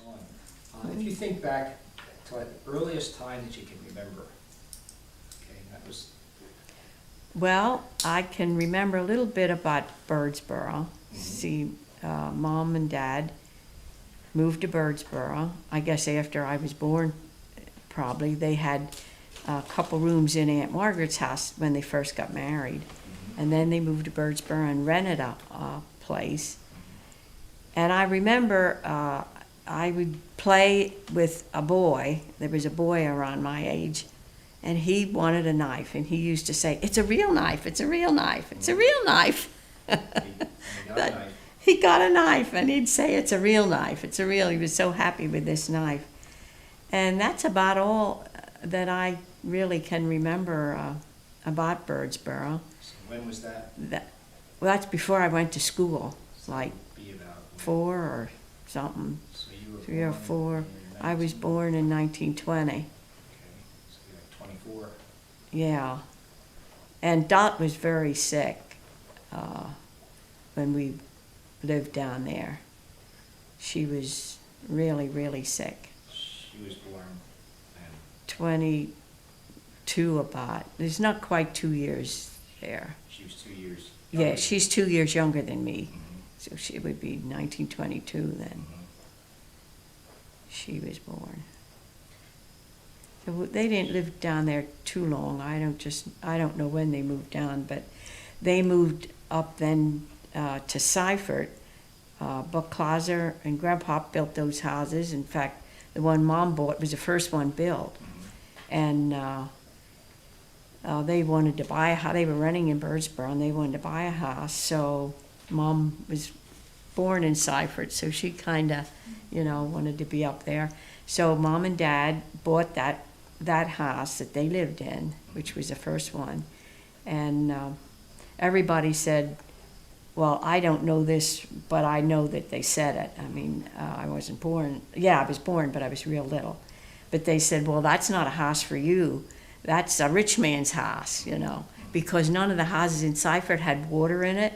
on. If you think back to the earliest time that you can remember, okay, that was... Well, I can remember a little bit about Birdsboro. See, Mom and Dad moved to Birdsboro, I guess after I was born, probably. They had a couple rooms in Aunt Margaret's house when they first got married. And then they moved to Birdsboro and rented a place. And I remember I would play with a boy. There was a boy around my age, and he wanted a knife. And he used to say, "It's a real knife, it's a real knife, it's a real knife." He got a knife, and he'd say, "It's a real knife, it's a real..." He was so happy with this knife. And that's about all that I really can remember about Birdsboro. So when was that? Well, that's before I went to school, like Be about 4 or something, So you were 3 or born 4. in I was 19 born in 1920. Okay, so you're like 24. Yeah. And Dot was very sick when we lived down there. She was really, really sick. She was born and 22 about. There's not quite 2 years there. she was 2 years. Yeah, younger. she's 2 years younger than me. Mhm, So she would be 1922 then. mhm. She was born. So they didn't live down there too long. I don't know when they moved down, but they moved up then to Seifert. Buck Clauser and Grandpa built those houses. In fact, the one Mom bought was the first one built. And they wanted to buy a house. They were renting in Birdsboro, and they wanted to buy a house. So Mom was born in Seifert, so she kind of, wanted to be up there. So Mom and Dad bought that house that they lived in, which was the first one. And everybody said, well, I don't know this, but I know that they said it. I mean, I wasn't born. Yeah, I was born, but I was real little. But they said, well, that's not a house for you. That's a rich man's house, because none of the houses in Seifert had water in it,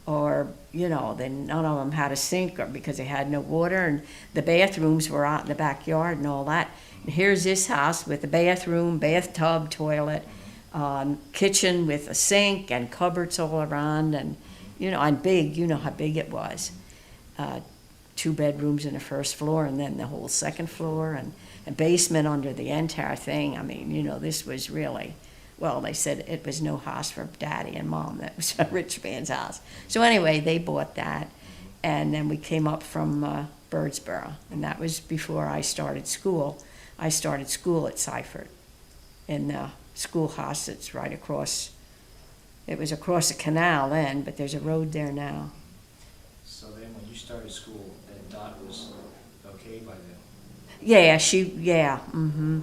or, then none of them had a sink, or because they had no water, and the bathrooms were out in the backyard and all that. And here's this house with a bathroom, bathtub, toilet, kitchen with a sink and cupboards all around, and and big, how big it was. 2 bedrooms in the first floor, and then the whole second floor, and a basement under the entire thing. I mean, this was really, well, they said it was no house for Daddy and Mom. That was a rich man's house. So anyway, they bought that, and then we came up from Birdsboro, and that was before I started school. I started school at Seifert in the schoolhouse that's right across. It was across a canal then, but there's a road there now. So then when you started school, then Dot was okay by then? Yeah, mm-hmm.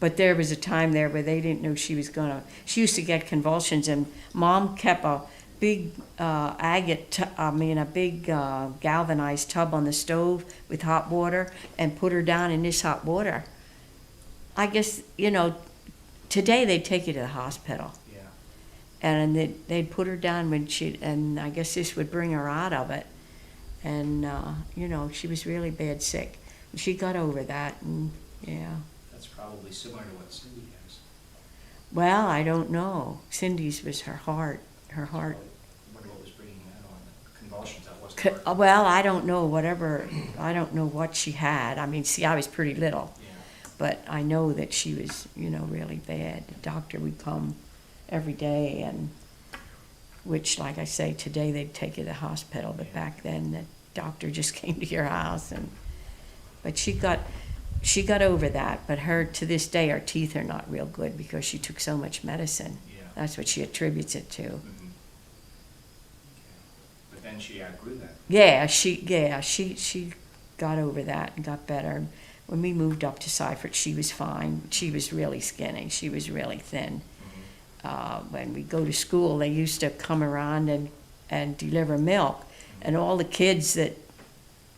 But there was a time there where they didn't know she used to get convulsions, and Mom kept a big galvanized tub on the stove with hot water and put her down in this hot water. I guess, today they'd take you to the hospital. And they'd put her down and I guess this would bring her out of it. And, she was really bad sick. She got over that, and yeah. That's probably similar to what Cindy has. Well, I don't know. Cindy's was her heart. Her heart. I wonder what was bringing that on, the convulsions, that wasn't heart. Well, I don't know, I don't know what she had. I mean, see, I was pretty little. Yeah. But I know that she was, really bad. The doctor would come every day, and which, like I say, today they'd take you to the hospital, but back then the doctor just came to your house. But she got over that. But to this day, her teeth are not real good because she took so much medicine. Yeah. That's what she attributes it to. Mm-hmm. Okay. But then she outgrew that. Yeah, she got over that and got better. When we moved up to Seifert, she was fine. She was really skinny. She was really thin. When we go to school, they used to come around and deliver milk, and all the kids that,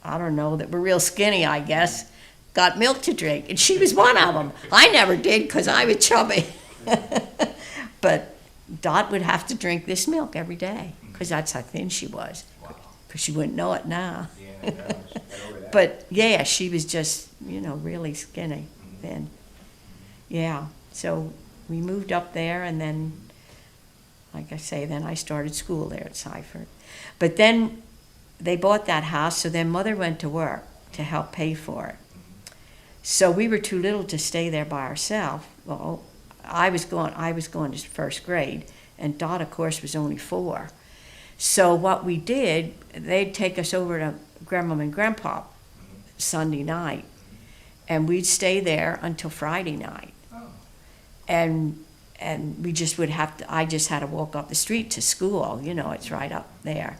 I don't know, that were real skinny, I guess, got milk to drink, and she was one of them. I never did because I was chubby. But Dot would have to drink this milk every day because that's how thin she was. Wow. because you wouldn't know it now. Yeah, I know, just got over that. But yeah, she was just, really skinny Mhm. then. Yeah, so we moved up there, and then, like I say, then I started school there at Seifert. But then they bought that house, so then Mother went to work to help pay for it. So we were too little to stay there by ourselves. Well, I was going to first grade, and Dot, of course, was only 4. So what we did, they'd take us over to Grandma and Grandpa Sunday night, and we'd stay there until Friday night. Oh, And we just would have to, I just had to walk up the street to school, it's right up there.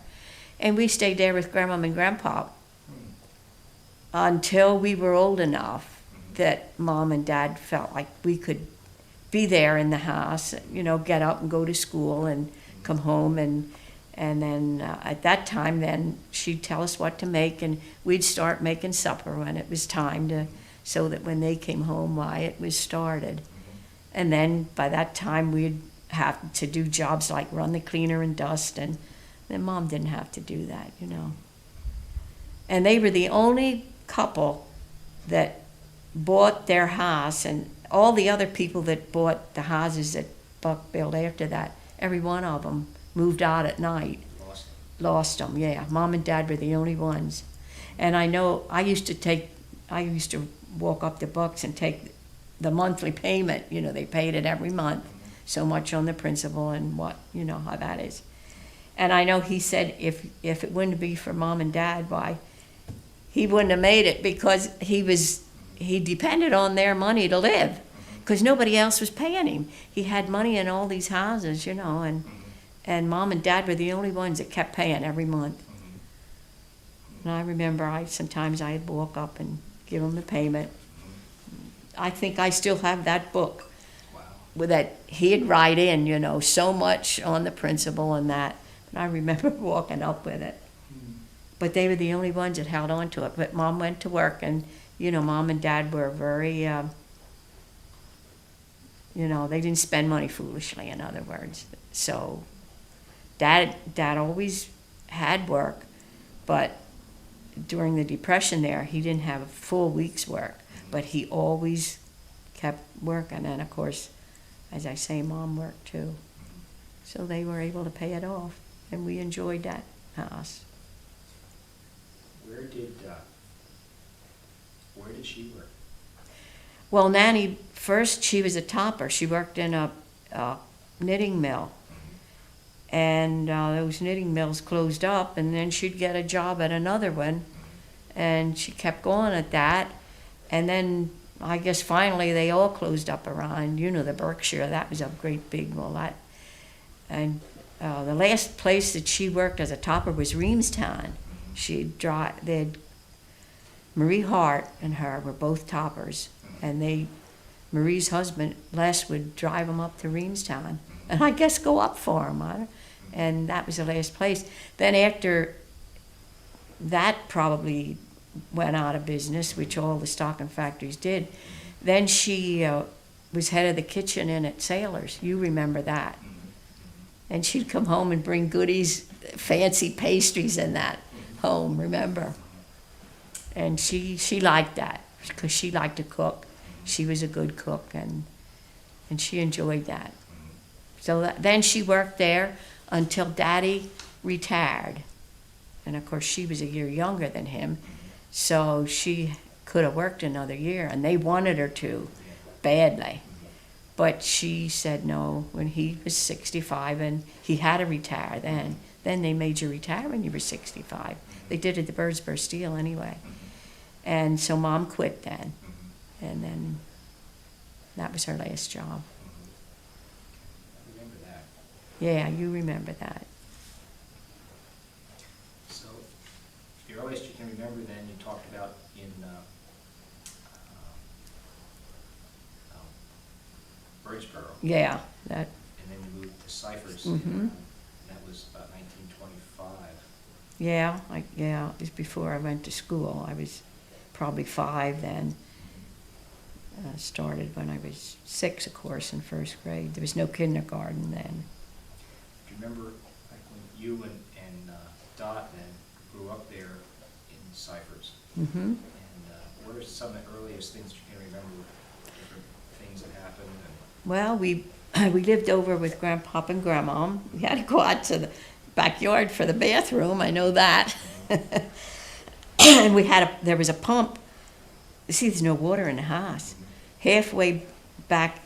And we stayed there with Grandma and Grandpa until we were old enough that Mom and Dad felt like we could be there in the house, get up and go to school and come home, and then at that time then she'd tell us what to make, and we'd start making supper when it was time so that when they came home, why, it was started. And then by that time we'd have to do jobs like run the cleaner and dust, and then Mom didn't have to do that, And they were the only couple that bought their house, and all the other people that bought the houses that Buck built after that, every one of them moved out at night. Lost them, yeah. Mom and Dad were the only ones. And I know I used to walk up to Buck's and take the monthly payment, they paid it every month, so much on the principal and what, how that is. And I know he said if it wouldn't be for Mom and Dad, why, he wouldn't have made it, because he depended on their money to live, because nobody else was paying him. He had money in all these houses, and Mom and Dad were the only ones that kept paying every month. And I remember sometimes I'd walk up and give him the payment. I think I still have that book. wow. With that he'd write in, so much on the principal and that. And I remember walking up with it. But they were the only ones that held on to it. But Mom went to work, and, Mom and Dad were very, they didn't spend money foolishly, in other words. So Dad always had work, but during the Depression there, he didn't have a full week's work. But he always kept working. And, of course, as I say, Mom worked too. So they were able to pay it off, and we enjoyed that house. Where did she work? Well, Nanny, first she was a topper. She worked in a knitting mill. And those knitting mills closed up, and then she'd get a job at another one. And she kept going at that. And then I guess finally they all closed up around, the Berkshire. That was a great big lot. And the last place that she worked as a topper was Reamstown. Marie Hart and her were both toppers, and Marie's husband Les would drive them up to Reamstown, and I guess go up for them. And that was the last place. Then after that probably went out of business, which all the stocking factories did. Then she was head of the kitchen in at Sailors. You remember that. And she'd come home and bring goodies, fancy pastries and that home, remember? And she liked that, because she liked to cook. She was a good cook, and she enjoyed that. So then she worked there until Daddy retired. And of course she was a year younger than him, so she could have worked another year, and they wanted her to badly. But she said no when he was 65, and he had to retire then. Then they made you retire when you were 65. They did it at the Birdsboro Steel anyway. And so Mom quit then. And then that was her last job. I remember that. Yeah, you remember that. So, the earliest you can remember then, you talked about in Birdsboro. Yeah, that. And then you moved to Cyphers. Mhm. That was about 1925. Yeah, it was before I went to school. I was probably 5 then. Started when I was 6, of course, in first grade. There was no kindergarten then. Do you remember like when you and Dot then Mm-hmm. And what are some of the earliest things you can remember, different things that happened? Well, we lived over with Grandpop and Grandmom. We had to go out to the backyard for the bathroom, I know that. And there was a pump. See, there's no water in the house. Halfway back,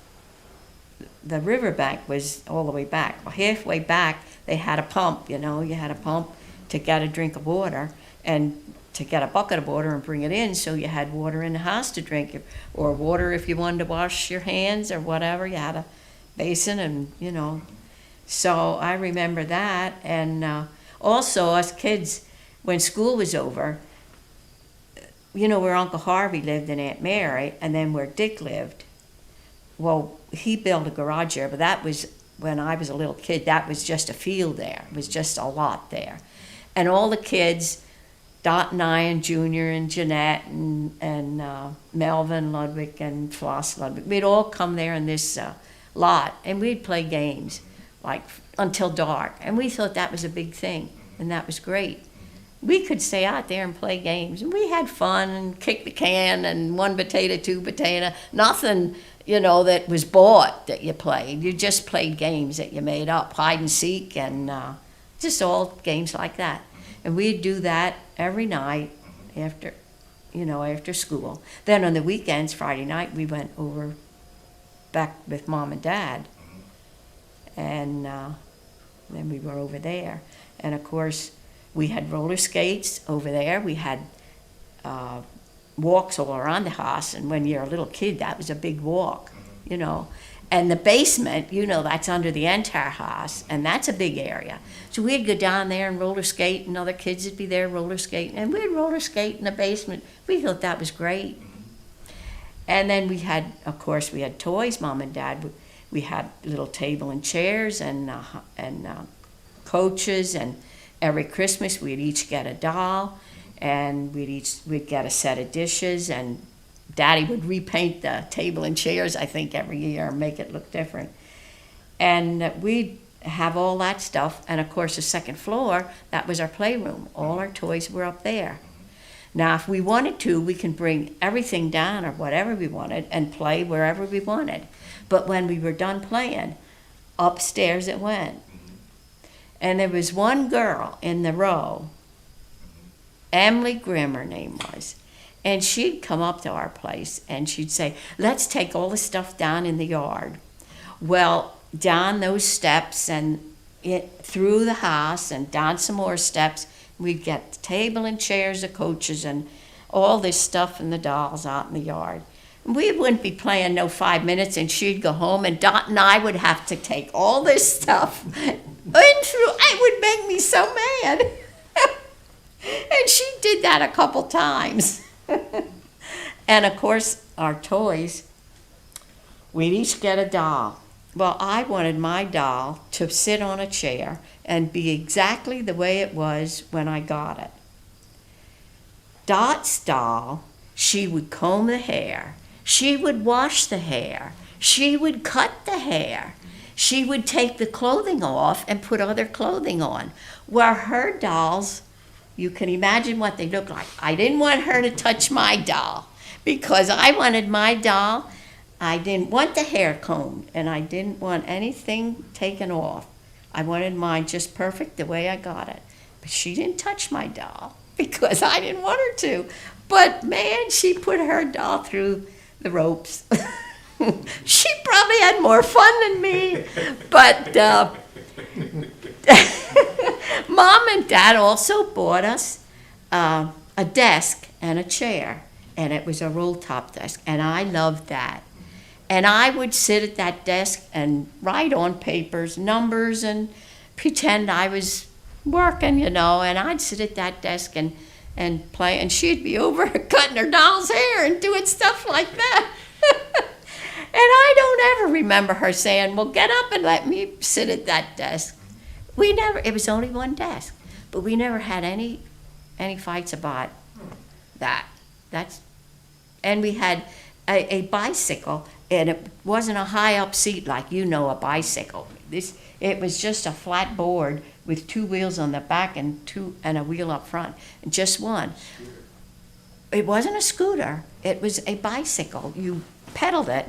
the riverbank was all the way back. Well, halfway back, they had a pump, you had a pump to get a drink of water and to get a bucket of water and bring it in, so you had water in the house to drink, or water if you wanted to wash your hands or whatever. You had a basin and, So I remember that. And also us kids, when school was over, where Uncle Harvey lived and Aunt Mary, and then where Dick lived, well, he built a garage there, but that was when I was a little kid. That was just a field there. It was just a lot there. And all the kids, Dot and I and Junior and Jeanette and Melvin Ludwig and Floss Ludwig, we'd all come there in this lot, and we'd play games like until dark. And we thought that was a big thing, and that was great. We could stay out there and play games, and we had fun and kick the can and 1 potato, 2 potato, nothing, that was bought that you played. You just played games that you made up, hide and seek, and just all games like that. And we'd do that every night after school. Then on the weekends, Friday night, we went over back with Mom and Dad, and then we were over there. And of course, we had roller skates over there. We had walks all around the house, and when you're a little kid, that was a big walk, And the basement, that's under the entire house, and that's a big area. So we'd go down there and roller skate, and other kids would be there roller skating, and we'd roller skate in the basement. We thought that was great. And then we had toys, Mom and Dad. We had little table and chairs and coaches, and every Christmas we'd each get a doll, and we'd get a set of dishes, and Daddy would repaint the table and chairs, I think, every year and make it look different. And we'd have all that stuff, and of course the second floor, that was our playroom. All our toys were up there. Now, if we wanted to, we can bring everything down or whatever we wanted and play wherever we wanted. But when we were done playing, upstairs it went. And there was one girl in the row, Emily Grimm, her name was, and she'd come up to our place and she'd say, let's take all the stuff down in the yard. Well, down those steps and through the house and down some more steps, we'd get the table and chairs, the coaches, and all this stuff and the dolls out in the yard. We wouldn't be playing no 5 minutes, and she'd go home, and Dot and I would have to take all this stuff in through. It would make me so mad. And she did that a couple times. And of course, our toys, we'd each get a doll. Well, I wanted my doll to sit on a chair and be exactly the way it was when I got it. Dot's doll, she would comb the hair. She would wash the hair. She would cut the hair. She would take the clothing off and put other clothing on. Where her dolls, you can imagine what they look like. I didn't want her to touch my doll because I wanted my doll. I didn't want the hair combed, and I didn't want anything taken off. I wanted mine just perfect the way I got it. But she didn't touch my doll because I didn't want her to. But man, she put her doll through the ropes. She probably had more fun than me. But Mom and Dad also bought us a desk and a chair, and it was a roll-top desk, and I loved that. And I would sit at that desk and write on papers numbers and pretend I was working, and I'd sit at that desk and play, and she'd be over cutting her doll's hair and doing stuff like that. And I don't ever remember her saying, well, get up and let me sit at that desk. It was only one desk, but we never had any fights about that. And we had a bicycle, and it wasn't a high up seat like a bicycle. It was just a flat board with 2 wheels on the back and a wheel up front, and just one. It wasn't a scooter. It was a bicycle. You pedaled it,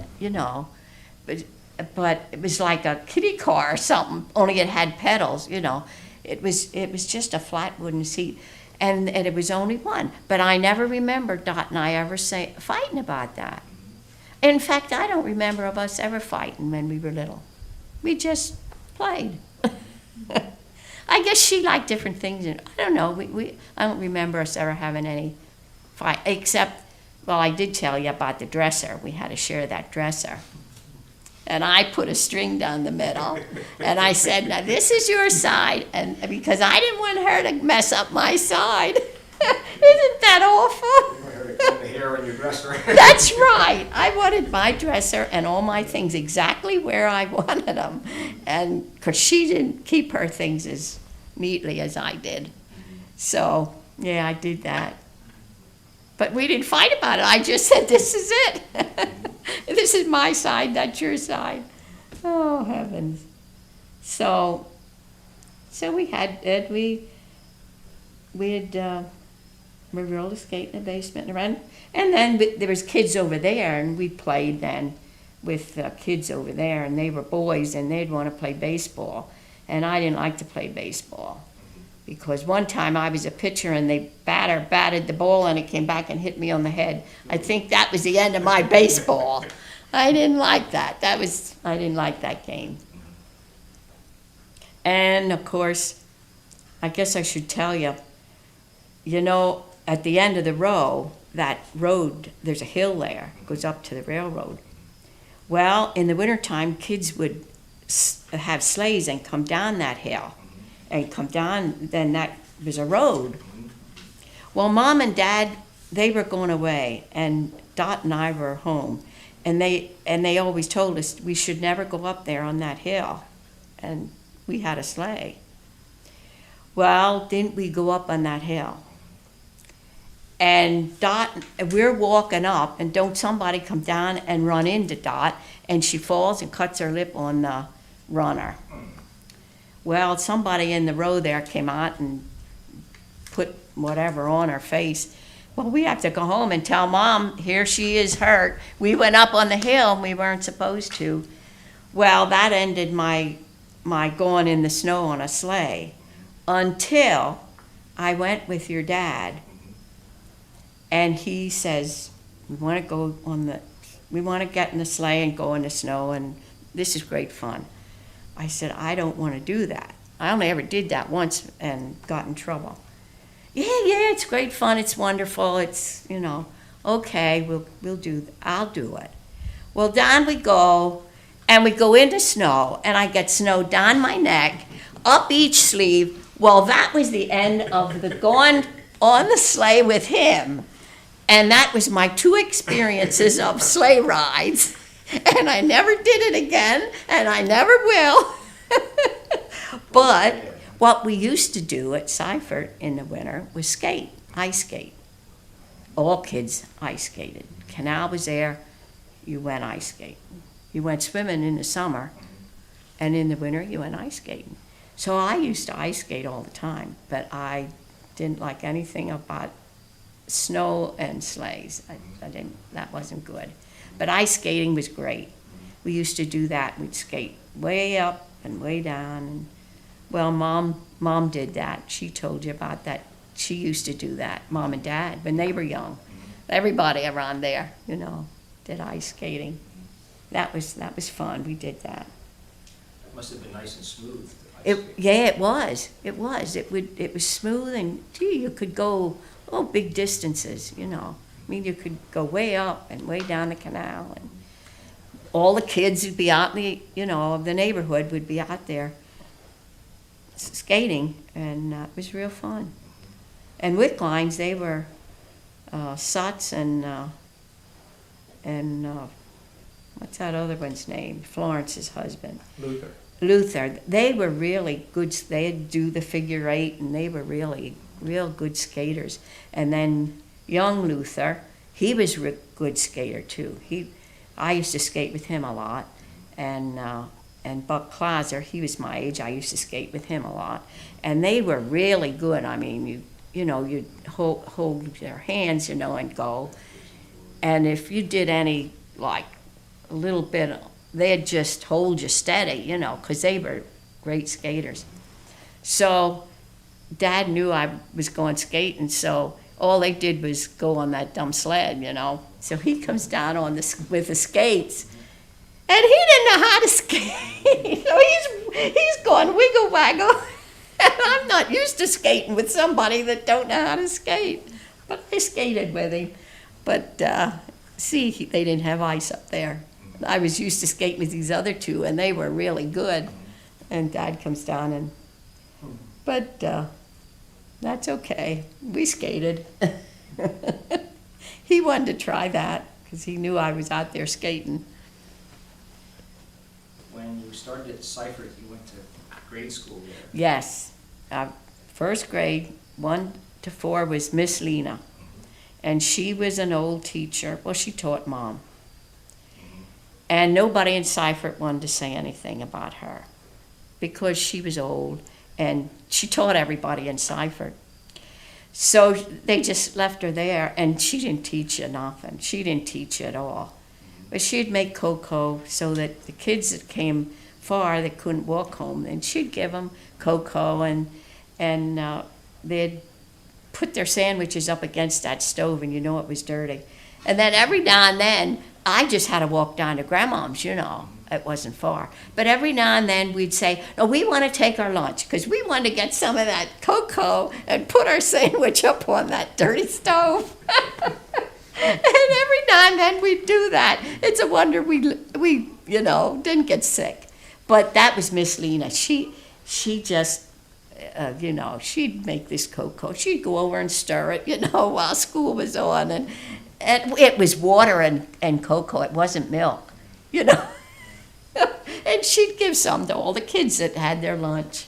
but it was like a kiddie car or something. Only it had pedals, It was just a flat wooden seat, and it was only one. But I never remember Dot and I ever fighting about that. In fact, I don't remember of us ever fighting when we were little. We just played. I guess she liked different things, and I don't know. I don't remember us ever having any fight, except, well, I did tell you about the dresser. We had to share that dresser. And I put a string down the middle, and I said, now this is your side, and because I didn't want her to mess up my side. Isn't that awful? You want her to comb the hair on your dresser. That's right. I wanted my dresser and all my things exactly where I wanted them. And because she didn't keep her things as neatly as I did. So, yeah, I did that. But we didn't fight about it. I just said, this is it. This is my side, that's your side. Oh, heavens. So we had we roller skate in the basement and around. And then there was kids over there, and we played then with kids over there, and they were boys, and they'd want to play baseball. And I didn't like to play baseball because one time I was a pitcher, and they batted the ball, and it came back and hit me on the head. I think that was the end of my baseball. I didn't like that. I didn't like that game. And, of course, I guess I should tell you, at the end of the row, that road, there's a hill there, goes up to the railroad. Well, in the wintertime, kids would have sleighs and come down that hill. And come down, then there's a road. Well, Mom and Dad, they were going away, and Dot and I were home. And they always told us we should never go up there on that hill. And we had a sleigh. Well, didn't we go up on that hill? And Dot, we're walking up, and don't somebody come down and run into Dot, and she falls and cuts her lip on the runner. Well, somebody in the row there came out and put whatever on her face. Well, we have to go home and tell Mom, here she is hurt. We went up on the hill, and we weren't supposed to. Well, that ended my going in the snow on a sleigh until I went with your dad. And he says, we want to get in the sleigh and go in the snow, and this is great fun. I said, I don't want to do that. I only ever did that once and got in trouble. Yeah, it's great fun. It's wonderful. It's, okay, I'll do it. Well, down we go, and we go into snow, and I get snow down my neck, up each sleeve. Well, that was the end of the going on the sleigh with him. And that was my 2 experiences of sleigh rides. And I never did it again, and I never will. But what we used to do at Seifert in the winter was ice skate. All kids ice skated. Canal was there, you went ice skating. You went swimming in the summer, and in the winter you went ice skating. So I used to ice skate all the time, but I didn't like anything about snow and sleighs. I didn't. That wasn't good. But ice skating was great. We used to do that. We'd skate way up and way down. And, well, Mom did that. She told you about that. She used to do that, Mom and Dad, when they were young. Everybody around there, did ice skating. That was fun. We did that. It must have been nice and smooth. Yeah, it was. It was. It was smooth, and you could go big distances. You could go way up and way down the canal, and all the kids would be out in the neighborhood would be out there skating, and it was real fun. And Wicklines, they were Sutz and what's that other one's name? Florence's husband. Luther. They were really good. They'd do the figure 8, and they were really real good skaters. And then young Luther, he was a good skater too. I used to skate with him a lot, and Buck Clauser, he was my age. I used to skate with him a lot, and they were really good. I mean, you'd hold their hands, and go. And if you did any, like, a little bit, they'd just hold you steady, because they were great skaters. So Dad knew I was going skating, so all they did was go on that dumb sled, So he comes down with the skates, and he didn't know how to skate. So he's going wiggle waggle, and I'm not used to skating with somebody that don't know how to skate. But I skated with him. But they didn't have ice up there. I was used to skating with these other two, and they were really good. And Dad comes down, but that's okay. We skated. He wanted to try that because he knew I was out there skating. When you started at Seifert, you went to grade school there. Yes. First grade, 1 to 4, was Miss Lena. And she was an old teacher. Well, she taught Mom. And nobody in Seifert wanted to say anything about her because she was old and she taught everybody in Seifert. So they just left her there, and she didn't teach you nothing. She didn't teach you at all. But she'd make cocoa so that the kids that came far that couldn't walk home, and she'd give them cocoa, and they'd put their sandwiches up against that stove, and it was dirty. And then every now and then, I just had to walk down to Grandmom's, It wasn't far. But every now and then we'd say, no, we want to take our lunch because we want to get some of that cocoa and put our sandwich up on that dirty stove. And every now and then we'd do that. It's a wonder we didn't get sick. But that was Miss Lena. She just, she'd make this cocoa. She'd go over and stir it, while school was on. And it was water and cocoa. It wasn't milk, And she'd give some to all the kids that had their lunch.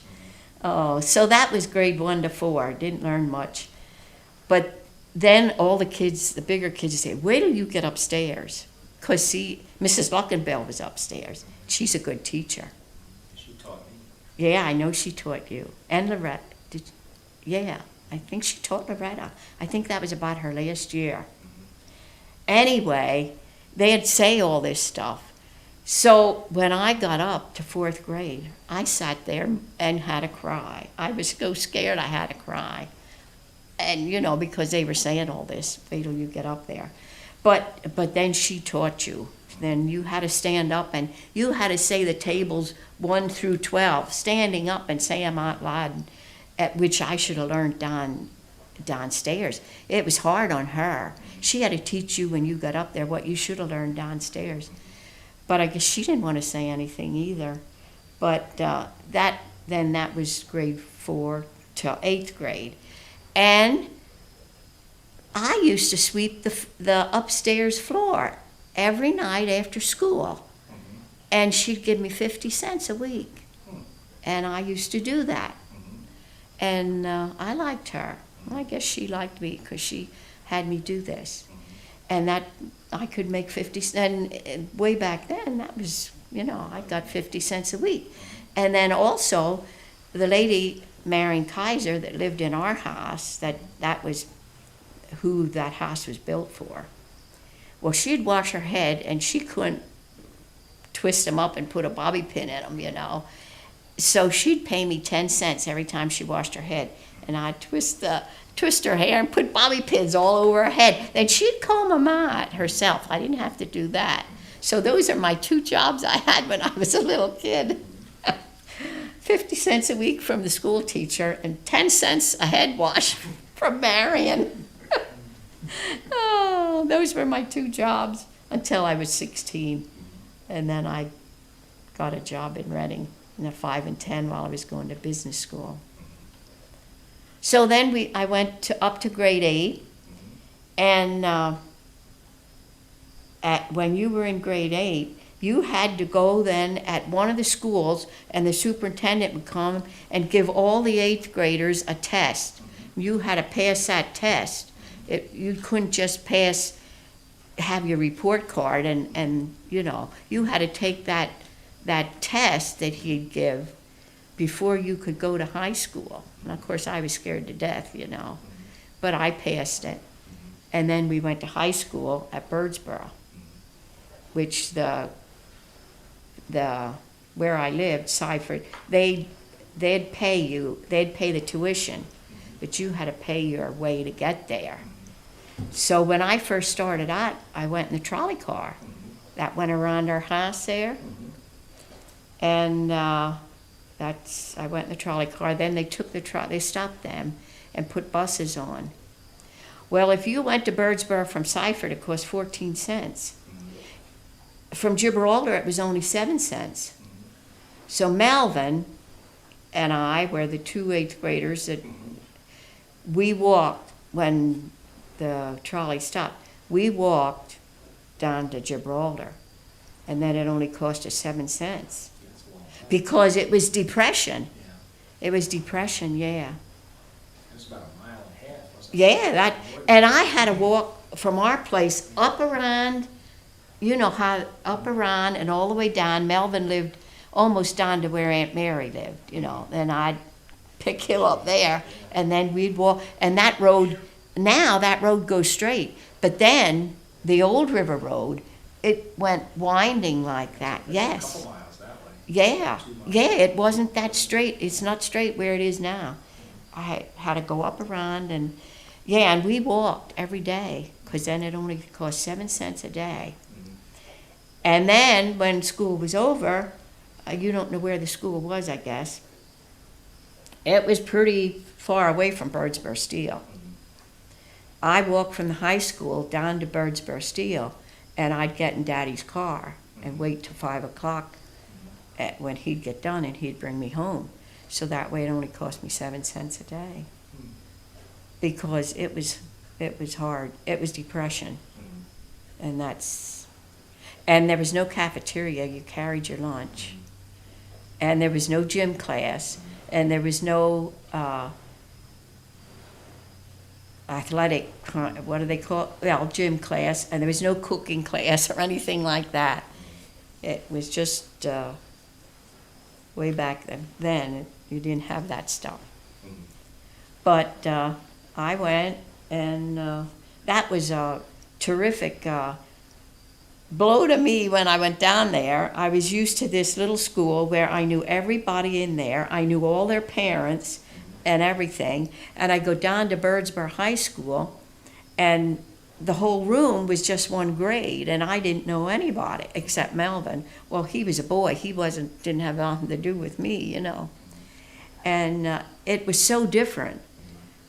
Oh, so that was grade 1 to 4. Didn't learn much. But then all the kids, the bigger kids, would say, wait till you get upstairs. Because, Mrs. Luckenbell was upstairs. She's a good teacher. She taught me. Yeah, I know she taught you. And Loretta. Yeah, I think she taught Loretta. I think that was about her last year. Anyway, they'd say all this stuff. So when I got up to 4th grade, I sat there and had to cry. I was so scared I had to cry. And, because they were saying all this, wait till you get up there. But then she taught you. Then you had to stand up and you had to say the tables 1 through 12, standing up and say them out loud, at which I should have learned downstairs. It was hard on her. She had to teach you when you got up there what you should have learned downstairs. But I guess she didn't want to say anything either. But that was grade 4 till 8th grade. And I used to sweep the upstairs floor every night after school. And she'd give me 50 cents a week. And I used to do that. And I liked her. I guess she liked me because she had me do this. And that I could make 50 cents. And way back then, that was, I got 50 cents a week. And then also, the lady, Marion Kaiser, that lived in our house, that was who that house was built for. Well, she'd wash her head, and she couldn't twist them up and put a bobby pin in them, So she'd pay me 10 cents every time she washed her head. And I'd twist her hair and put bobby pins all over her head. Then she'd comb them out herself. I didn't have to do that. So those are my 2 jobs I had when I was a little kid. 50 cents a week from the school teacher and 10 cents a head wash from Marion. Oh, those were my 2 jobs until I was 16. And then I got a job in Reading in the 5 and 10 while I was going to business school. So then I went up to grade 8, and when you were in grade 8, you had to go then at one of the schools, and the superintendent would come and give all the 8th graders a test. You had to pass that test. You couldn't just have your report card, and you had to take that test that he'd give before you could go to high school. And of course, I was scared to death, but I passed it. And then we went to high school at Birdsboro, which where I lived, Seifert, they'd pay the tuition, but you had to pay your way to get there. So when I first started out, I went in the trolley car that went around our house there. And I went in the trolley car. Then they took they stopped them and put buses on. Well, if you went to Birdsboro from Seifert, it cost 14 cents. From Gibraltar, it was only 7 cents. So Melvin and I were the two eighth graders that we walked when the trolley stopped. We walked down to Gibraltar, and then it only cost us 7 cents because it was depression. Yeah. It was depression, yeah. It was about a mile and a half, wasn't it? Yeah, and I had to walk from our place up around, you know how, up around and all the way down. Melvin lived almost down to where Aunt Mary lived, you know, and I'd pick him up there, and then we'd walk, and that road goes straight, but then the old river road, it went winding like that. Yes. A couple miles that way. Yeah, 2 miles. yeah, it wasn't that straight. It's not straight where it is now. I had to go up around, and yeah, and we walked every day because then it only cost 7 cents a day. Mhm. And then when school was over, you don't know where the school was, I guess. It was pretty far away from Birdsboro Steel. I walked from the high school down to Birdsboro Steel, and I'd get in Daddy's car and wait till 5 o'clock when he'd get done, and he'd bring me home. So that way it only cost me 7 cents a day, because it was hard. It was depression, and there was no cafeteria. You carried your lunch, and there was no gym class, and there was no athletic, what do they call it? Well, gym class, and there was no cooking class or anything like that. It was just way back then you didn't have that stuff. But I went, and that was a terrific blow to me when I went down there. I was used to this little school where I knew everybody in there. I knew all their parents and everything. And I go down to Birdsboro High School, and the whole room was just one grade, and I didn't know anybody except Melvin. Well, he was a boy. He didn't have nothing to do with me, you know. And it was so different.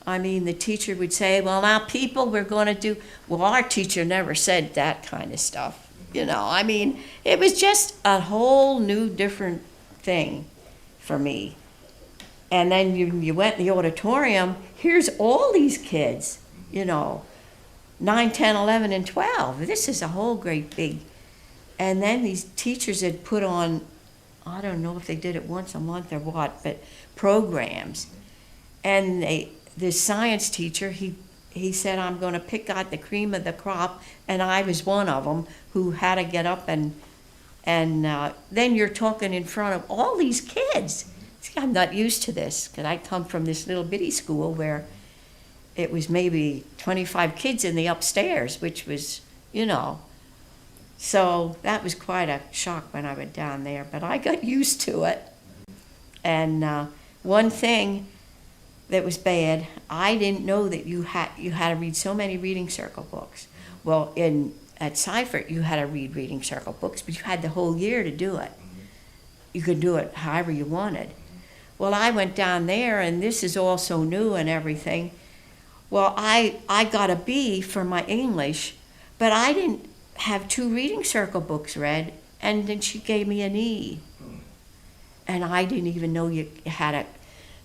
I mean, the teacher would say, well, now people, we're going to do, well, our teacher never said that kind of stuff, you know. I mean, it was just a whole new different thing for me. And then you went in the auditorium, here's all these kids, you know, 9, 10, 11, and 12. This is a whole great big. And then these teachers had put on, I don't know if they did it once a month or what, but programs. And this science teacher, he said, I'm going to pick out the cream of the crop, and I was one of them who had to get up and then you're talking in front of all these kids. See, I'm not used to this, because I come from this little bitty school where it was maybe 25 kids in the upstairs, which was, you know. So that was quite a shock when I went down there, but I got used to it. And one thing that was bad, I didn't know that you had to read so many reading circle books. Well, at Seifert, you had to read reading circle books, but you had the whole year to do it. You could do it however you wanted. Well, I went down there, and this is all so new and everything. Well, I got a B for my English, but I didn't have 2 reading circle books read, and then she gave me an E. And I didn't even know you had to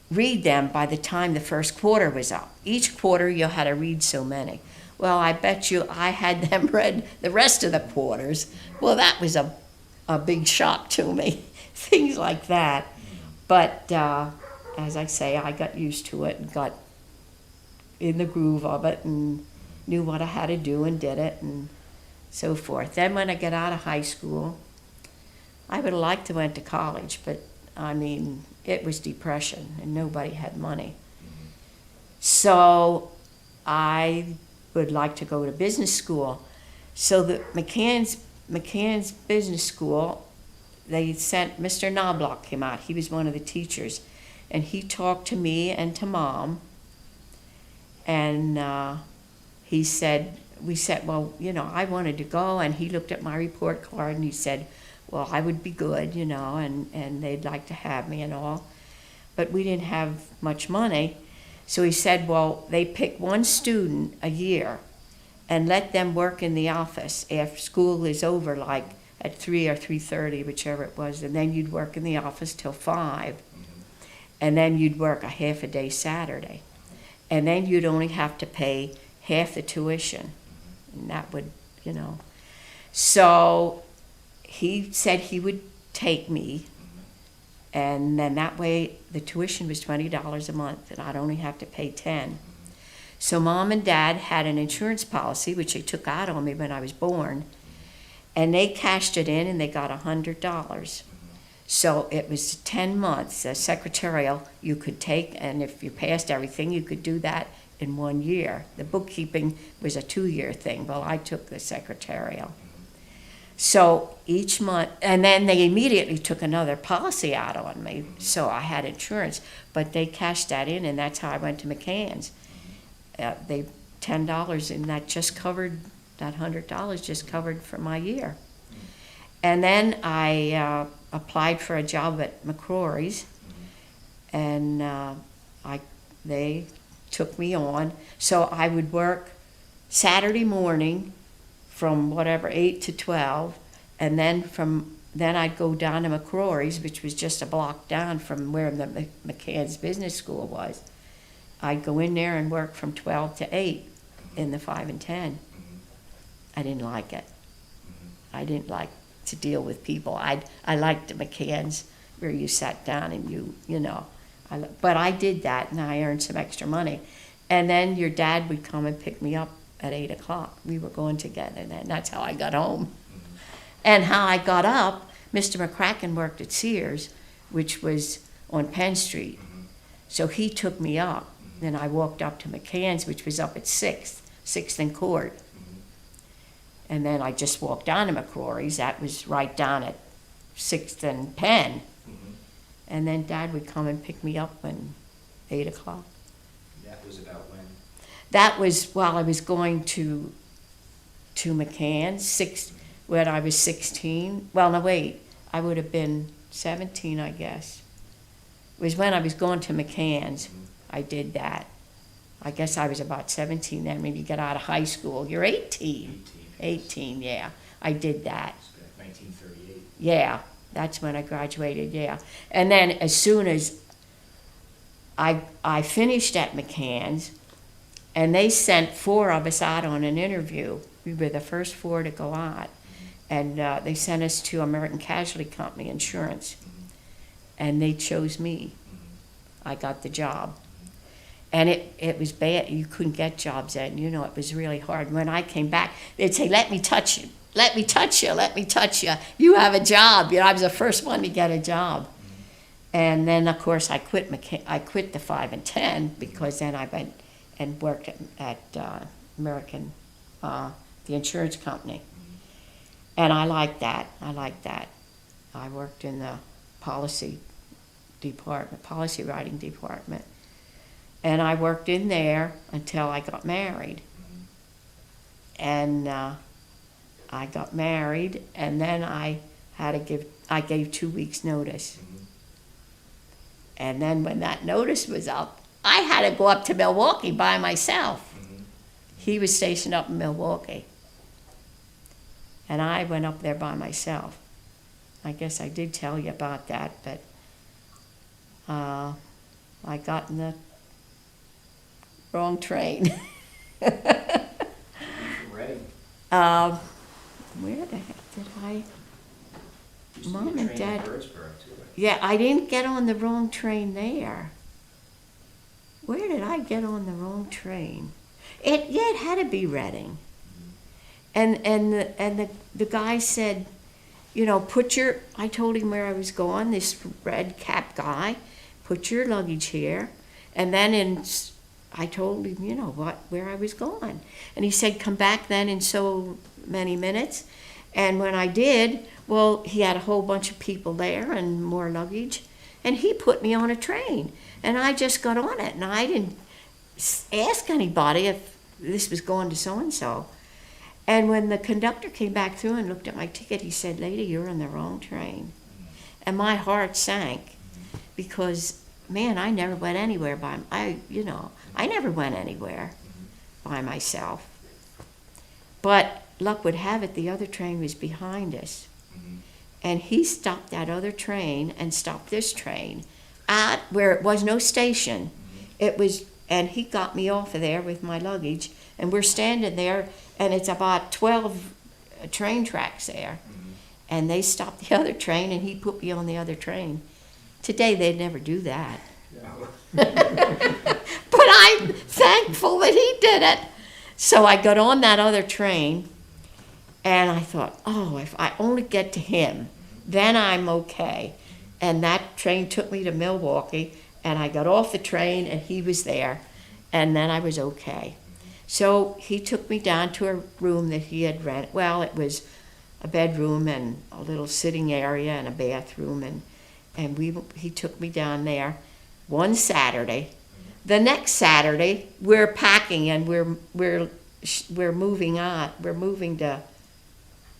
read them by the time the first quarter was up. Each quarter you had to read so many. Well, I bet you I had them read the rest of the quarters. Well, that was a big shock to me, things like that. But as I say, I got used to it and got in the groove of it and knew what I had to do and did it and so forth. Then when I got out of high school, I would have liked to went to college, but I mean, it was depression and nobody had money. So I would like to go to business school. So the McCann's business school, they sent Mr. Knobloch came out. He was one of the teachers, and he talked to me and to Mom. And we said, well, you know, I wanted to go, and he looked at my report card and he said, well, I would be good, you know, and they'd like to have me and all. But we didn't have much money. So he said, well, they pick one student a year and let them work in the office after school is over, like at 3 or 3:30, whichever it was. And then you'd work in the office till 5. And then you'd work a half a day Saturday. And then you'd only have to pay half the tuition. And that would, you know. So he said he would take me. And then that way the tuition was $20 a month, and I'd only have to pay $10. So Mom and Dad had an insurance policy, which they took out on me when I was born, and they cashed it in and they got $100. So it was 10 months. A secretarial you could take, and if you passed everything, you could do that in 1 year. The bookkeeping was a 2-year thing. Well, I took the secretarial. So each month, and then they immediately took another policy out on me, so I had insurance. But they cashed that in, and that's how I went to McCann's. They $10, and that just covered, that $100 just covered for my year. And then I applied for a job at McCrory's, and they took me on. So I would work Saturday morning from whatever 8 to 12, and then I'd go down to McCrory's, which was just a block down from where the McCann's business school was. I'd go in there and work from 12 to 8 in the 5 and 10. I didn't like it. I didn't like to deal with people. I liked the McCann's where you sat down and you know. But I did that, and I earned some extra money. And then your dad would come and pick me up at 8 o'clock. We were going together, and that's how I got home. And how I got up, Mr. McCracken worked at Sears, which was on Penn Street. So he took me up. Then I walked up to McCann's, which was up at 6th and Court. And then I just walked down to McCrory's. That was right down at 6th and Penn. And then Dad would come and pick me up at 8 o'clock. That was about when? That was while I was going to McCann's, when I was 16. Well, no, wait. I would have been 17, I guess. It was when I was going to McCann's. I did that. I guess I was about 17 then when you get out of high school. You're 18. 18, yeah. I did that. 1938. Yeah, that's when I graduated, yeah. And then as soon as I finished at McCann's, and they sent 4 of us out on an interview. We were the first 4 to go out. And they sent us to American Casualty Company Insurance. And they chose me. I got the job. And it was bad. You couldn't get jobs then. You know, it was really hard. When I came back, they'd say, let me touch you. Let me touch you. Let me touch you. You have a job. You know, I was the first one to get a job. And then, of course, I quit the 5 and 10 because then I went and worked at American, the insurance company. And I liked that. I worked in the policy writing department. And I worked in there until I got married. And I got married, and then I gave 2 weeks notice. And then when that notice was up, I had to go up to Milwaukee by myself. He was stationed up in Milwaukee. And I went up there by myself. I guess I did tell you about that, but I got in the wrong train. Ready. Where the heck did I? Used to Mom be a and train in Dad. Birdsboro, too. Yeah, I didn't get on the wrong train there. Where did I get on the wrong train? It had to be Reading. And the guy said, you know, I told him where I was going, this red cap guy, put your luggage here. And then in I told him, you know, where I was going. And he said, come back then in so many minutes. And when I did, well, he had a whole bunch of people there and more luggage. And he put me on a train. And I just got on it. And I didn't ask anybody if this was going to so-and-so. And when the conductor came back through and looked at my ticket, he said, lady, you're on the wrong train. And my heart sank because, man, I never went anywhere I never went anywhere by myself. But luck would have it, the other train was behind us. And he stopped that other train and stopped this train at where it was no station. And he got me off of there with my luggage, and we're standing there, and it's about 12 train tracks there. And they stopped the other train, and he put me on the other train. Today, they'd never do that. But I'm thankful that he did it. So I got on that other train, and I thought, oh, if I only get to him, then I'm okay. And that train took me to Milwaukee, and I got off the train, and he was there, and then I was okay. So he took me down to a room that he had rented. Well, it was a bedroom and a little sitting area and a bathroom, and he took me down there one Saturday. The next Saturday, we're packing and we're moving on. We're moving to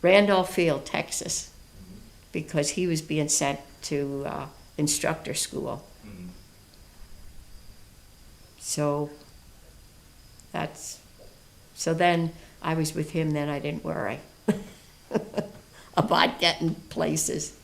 Randolph Field, Texas, because he was being sent to instructor school. So then I was with him. Then I didn't worry about getting places.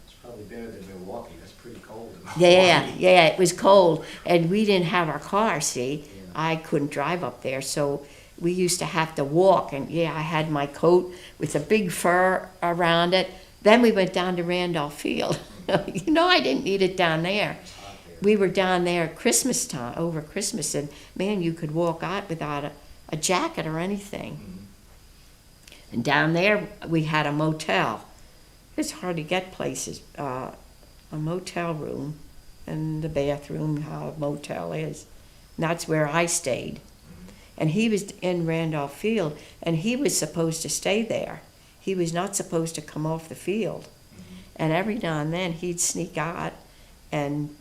It's probably better than Milwaukee. That's pretty cold in Yeah, Milwaukee. it was cold, and we didn't have our car, see. Yeah. I couldn't drive up there, so we used to have to walk, and I had my coat with a big fur around it. Then we went down to Randolph Field. I didn't need it down there. It's hot there. We were down there at Christmas time, over Christmas, and man, you could walk out without a jacket or anything. And down there, we had a motel. It's hard to get places. A motel room, and the bathroom, how a motel is. And that's where I stayed. And he was in Randolph Field, and he was supposed to stay there. He was not supposed to come off the field. And every now and then, he'd sneak out and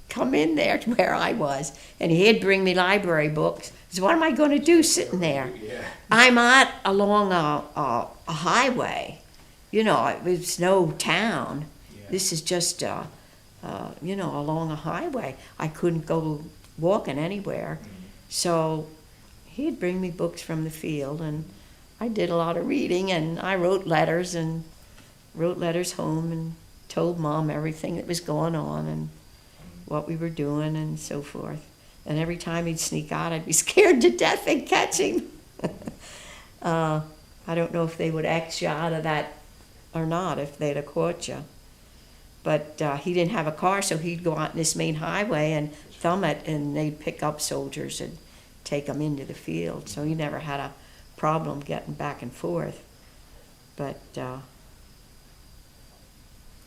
come in there to where I was. And he'd bring me library books. So what am I going to do sitting there? Yeah. I'm out along a highway. It was no town. Yeah. This is just, along a highway. I couldn't go walking anywhere. So he'd bring me books from the field, and I did a lot of reading, and I wrote letters home and told Mom everything that was going on and what we were doing and so forth. And every time he'd sneak out, I'd be scared to death and catch him. I don't know if they would X you out of that or not, if they'd have caught you. But he didn't have a car, so he'd go out in this main highway and thumb it, and they'd pick up soldiers and take them into the field. So he never had a problem getting back and forth. But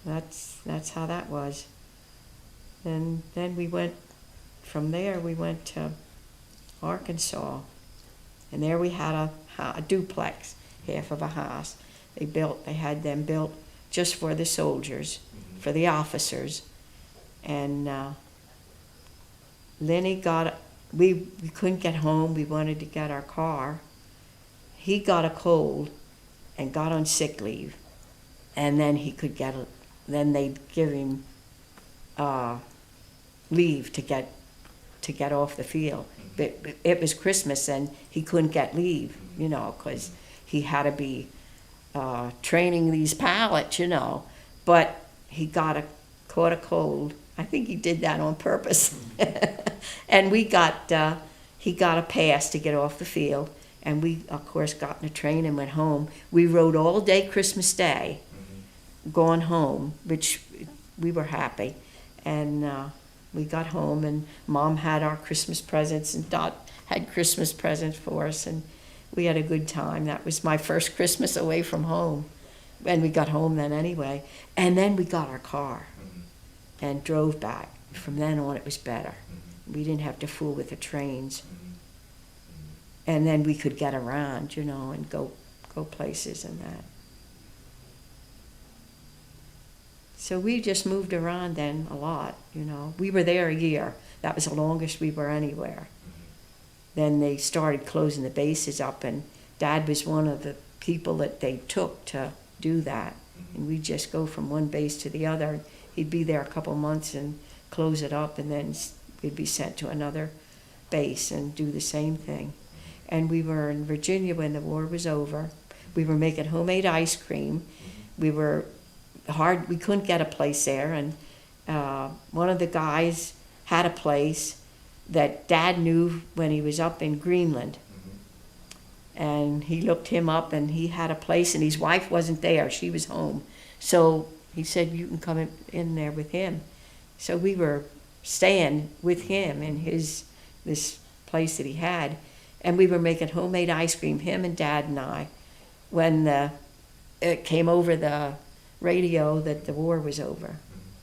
that's how that was. And then from there we went to Arkansas, and there we had a duplex, half of a house. They had them built just for the soldiers, for the officers. And Lenny we couldn't get home. We wanted to get our car. He got a cold and got on sick leave, and then then they'd give him leave to get off the field. But it was Christmas, and he couldn't get leave, because he had to be training these pilots, But he caught a cold. I think he did that on purpose. And he got a pass to get off the field. And we, of course, got in a train and went home. We rode all day Christmas Day, going home, which we were happy. And we got home, and Mom had our Christmas presents, and Dot had Christmas presents for us, and we had a good time. That was my first Christmas away from home. And we got home then anyway. And then we got our car and drove back. From then on, it was better. We didn't have to fool with the trains. And then we could get around, you know, and go places and that. So we just moved around then a lot, you know. We were there a year. That was the longest we were anywhere. Then they started closing the bases up, and Dad was one of the people that they took to do that. And we'd just go from one base to the other. He'd be there a couple months and close it up, and then we'd be sent to another base and do the same thing. And we were in Virginia when the war was over. We were making homemade ice cream. We couldn't get a place there, and one of the guys had a place that Dad knew when he was up in Greenland. And he looked him up, and he had a place, and his wife wasn't there. She was home. So he said, you can come in there with him. So we were staying with him in this place that he had, and we were making homemade ice cream, him and Dad and I, when it came over the radio that the war was over.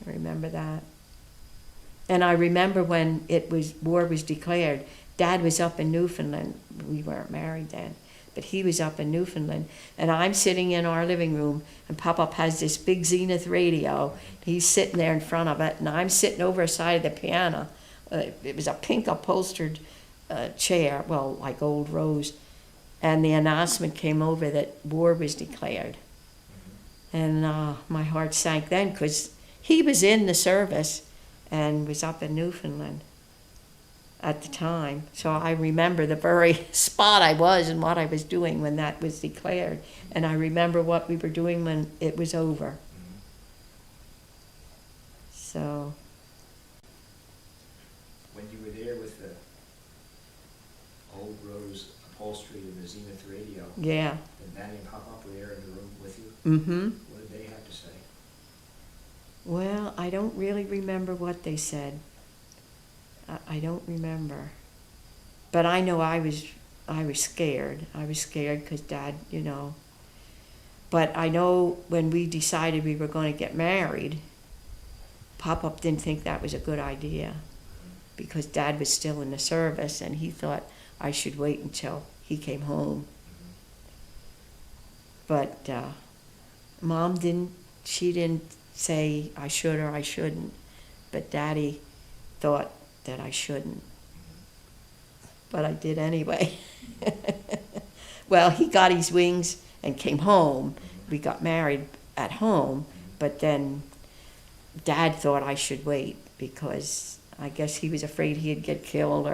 I remember that. And I remember when war was declared, Dad was up in Newfoundland. We weren't married then, but he was up in Newfoundland. And I'm sitting in our living room, and Pop-Up has this big Zenith radio. He's sitting there in front of it, and I'm sitting over the side of the piano. It was a pink upholstered chair, well, like old rose. And the announcement came over that war was declared. And my heart sank then, because he was in the service and was up in Newfoundland at the time. So I remember the very spot I was and what I was doing when that was declared. And I remember what we were doing when it was over. So. When you were there with the old rose upholstery and the Zenith radio, Yeah. and Nanny and Pop-Up were there in the room with you, Mm-hmm. what did they have to say? Well, I don't really remember what they said. I don't remember. But I know I was scared. I was scared because Dad, you know. But I know when we decided we were going to get married, Pop-Up didn't think that was a good idea, because Dad was still in the service, and he thought I should wait until he came home. But Mom didn't say I should or I shouldn't, but Daddy thought that I shouldn't. But I did anyway. Well, he got his wings and came home. We got married at home, but then Dad thought I should wait, because I guess he was afraid he'd get killed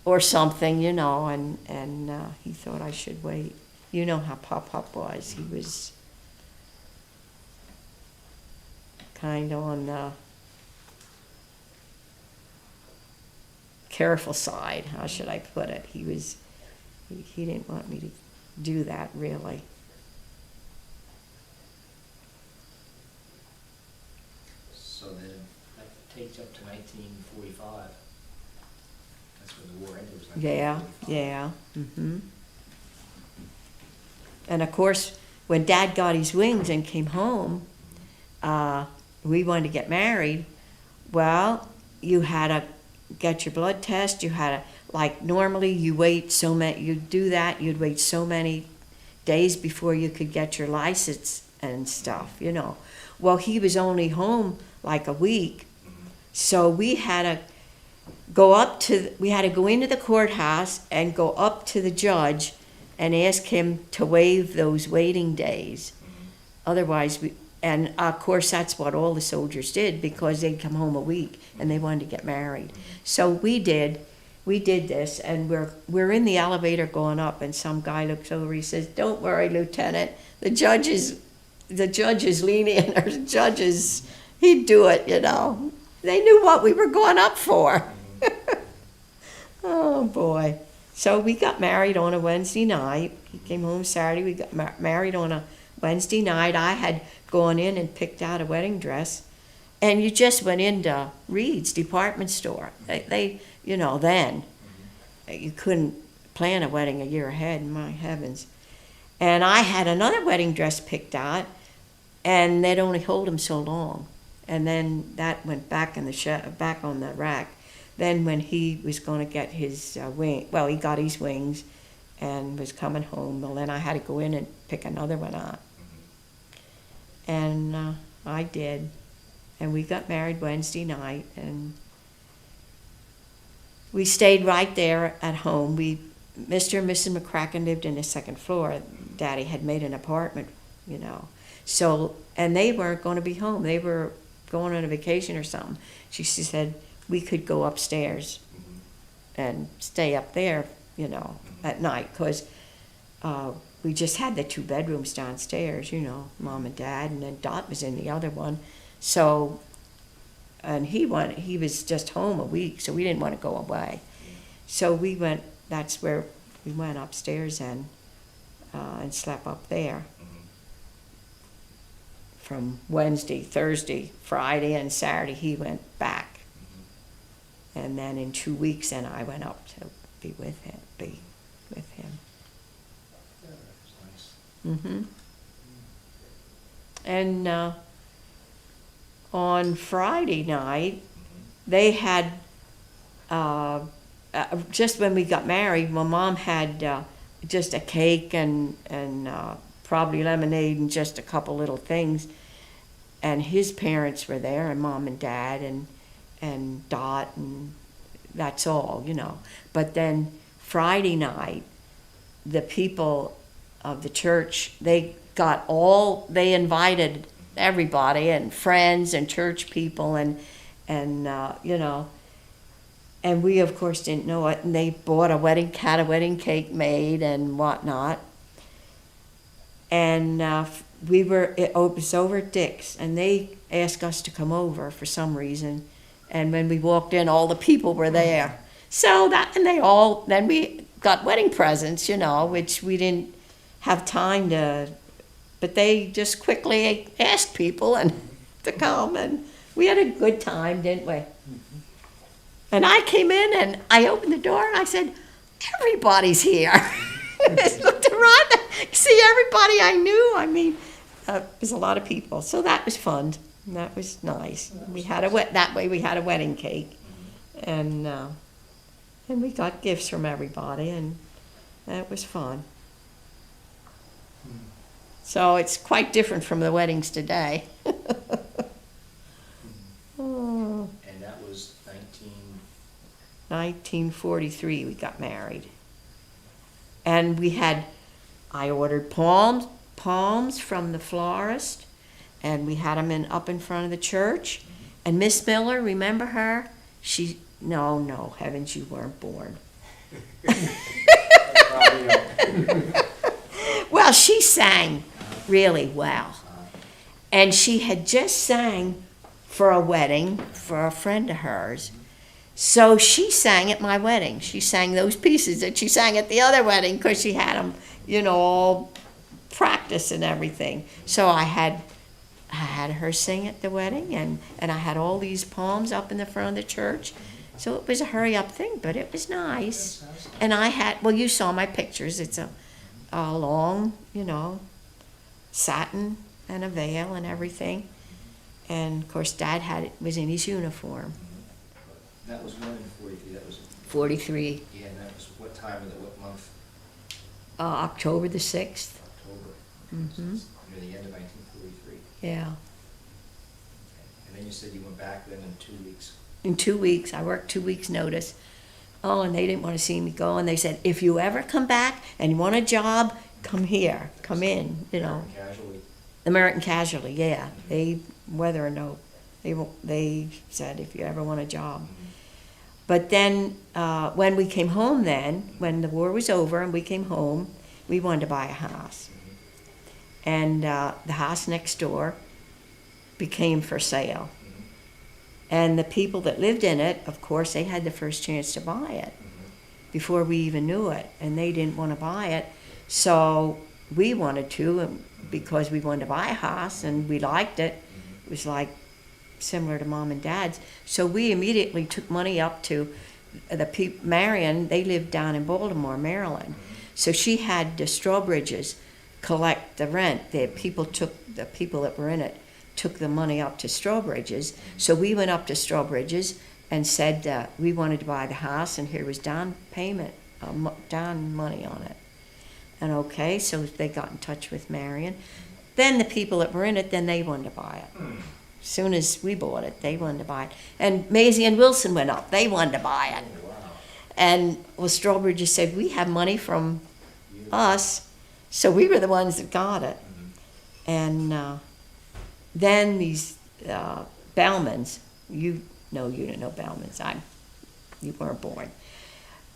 or something, you know, and he thought I should wait. You know how Pop-Up was. He was kind of on the careful side, how should I put it? He didn't want me to do that, really. So then that takes up to 1945. That's when the war ended. Was Yeah, 1945. yeah. Mm-hmm. And of course, when Dad got his wings and came home, we wanted to get married. Well, you had to get your blood test. You had to, like, normally you wait you'd do that, you'd wait so many days before you could get your license and stuff, you know. Well, he was only home like a week, so we had to go into the courthouse and go up to the judge and ask him to waive those waiting days. Otherwise, and of course that's what all the soldiers did, because they'd come home a week and they wanted to get married. So we did this, and we're in the elevator going up, and some guy looks over, he says, "Don't worry, Lieutenant, the judge is lenient, or the judge is, he'd do it, you know." They knew what we were going up for. Oh boy. So we got married on a Wednesday night. He came home Saturday. We got married on a Wednesday night. I had gone in and picked out a wedding dress. And you just went into Reed's department store. They you know, then you couldn't plan a wedding a year ahead, my heavens. And I had another wedding dress picked out, and they'd only hold them so long. And then that went back in the back on the rack. then when he was going to get his he got his wings and was coming home, well, then I had to go in and pick another one up. And I did. And we got married Wednesday night, and we stayed right there at home. Mr. and Mrs. McCracken lived in the second floor. Daddy had made an apartment, you know. So, and they weren't going to be home. They were going on a vacation or something. She said we could go upstairs and stay up there, you know, at night, because we just had the 2 bedrooms downstairs, you know, Mom and Dad, and then Dot was in the other one. So, and he was just home a week, so we didn't want to go away. So that's where we went upstairs and slept up there. From Wednesday, Thursday, Friday, and Saturday, he went back. And then in 2 weeks, then I went up to be with him. Yeah, that was nice. Mm-hmm. And on Friday night, they had, just when we got married, my mom had just a cake and probably lemonade and just a couple little things. And his parents were there, and Mom and Dad and Dot, and that's all, you know. But then Friday night, the people of the church, they invited everybody and friends and church people and you know, and we of course didn't know it, and they bought a wedding cake made and whatnot, and it was over at Dick's, and they asked us to come over for some reason, and when we walked in, all the people were there. So then we got wedding presents, you know, which we didn't have time to. But they just quickly asked people to come, and we had a good time, didn't we? Mm-hmm. And I came in, and I opened the door, and I said, everybody's here. I looked around, see everybody I knew. I mean, there's a lot of people. So that was fun. And that was nice. We had that way we had a wedding cake. And we got gifts from everybody, and that was fun. So it's quite different from the weddings today. Oh. And that was 1943 we got married. And I ordered palms from the florist, and we had them up in front of the church. And Miss Miller, remember her? No, heavens, you weren't born. Well, she sang really well. And she had just sang for a wedding for a friend of hers. So she sang at my wedding. She sang those pieces that she sang at the other wedding because she had them, you know, all practiced and everything. So I had her sing at the wedding, and I had all these palms up in the front of the church. So it was a hurry-up thing, but it was nice. And you saw my pictures. It's a long, you know, satin and a veil and everything. And, of course, Dad was in his uniform. That was when in 43? That was 43. Yeah, and that was what time of what month? October the 6th. October. Mm-hmm. Near the end of 1943. Yeah. Okay. And then you said you went back then in 2 weeks. In 2 weeks. I worked 2 weeks' notice. Oh, and they didn't want to see me go. And they said, if you ever come back and you want a job, come here. Come in, you know. American Casualty. American Casualty, yeah. They, whether or no, they said, if you ever want a job. Mm-hmm. But then when we came home then, when the war was over and we came home, we wanted to buy a house. Mm-hmm. And the house next door became for sale. Mm-hmm. And the people that lived in it, of course, they had the first chance to buy it before we even knew it. And they didn't want to buy it. So we wanted to, and because we wanted to buy a house and we liked it. It was like similar to Mom and Dad's. So we immediately took money up to Marion. They lived down in Baltimore, Maryland. So she had the Strawbridges collect the rent. The people that were in it took the money up to Strawbridges. So we went up to Strawbridges, and said we wanted to buy the house, and here was down payment, down money on it. And okay, so they got in touch with Marion. Then the people that were in it, then they wanted to buy it. As soon as we bought it, they wanted to buy it. And Maisie and Wilson went up. They wanted to buy it. Wow. And well, Strawberry just said, we have money from us, so we were the ones that got it. And then these Bellmans, you didn't know Bellmans. You weren't born.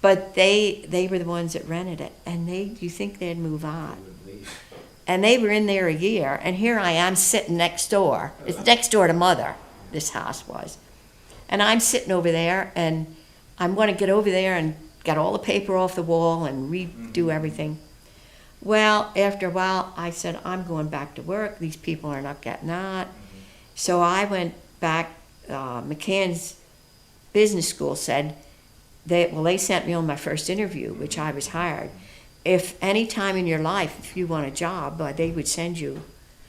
But they were the ones that rented it. And you think they'd move on. And they were in there a year, and here I am sitting next door. It's next door to Mother, this house was. And I'm sitting over there, and I'm going to get over there and get all the paper off the wall and redo everything. Well, after a while, I said, I'm going back to work. These people are not getting that. So I went back. McCann's business school said, they sent me on my first interview, which I was hired. If any time in your life, if you want a job, they would send you.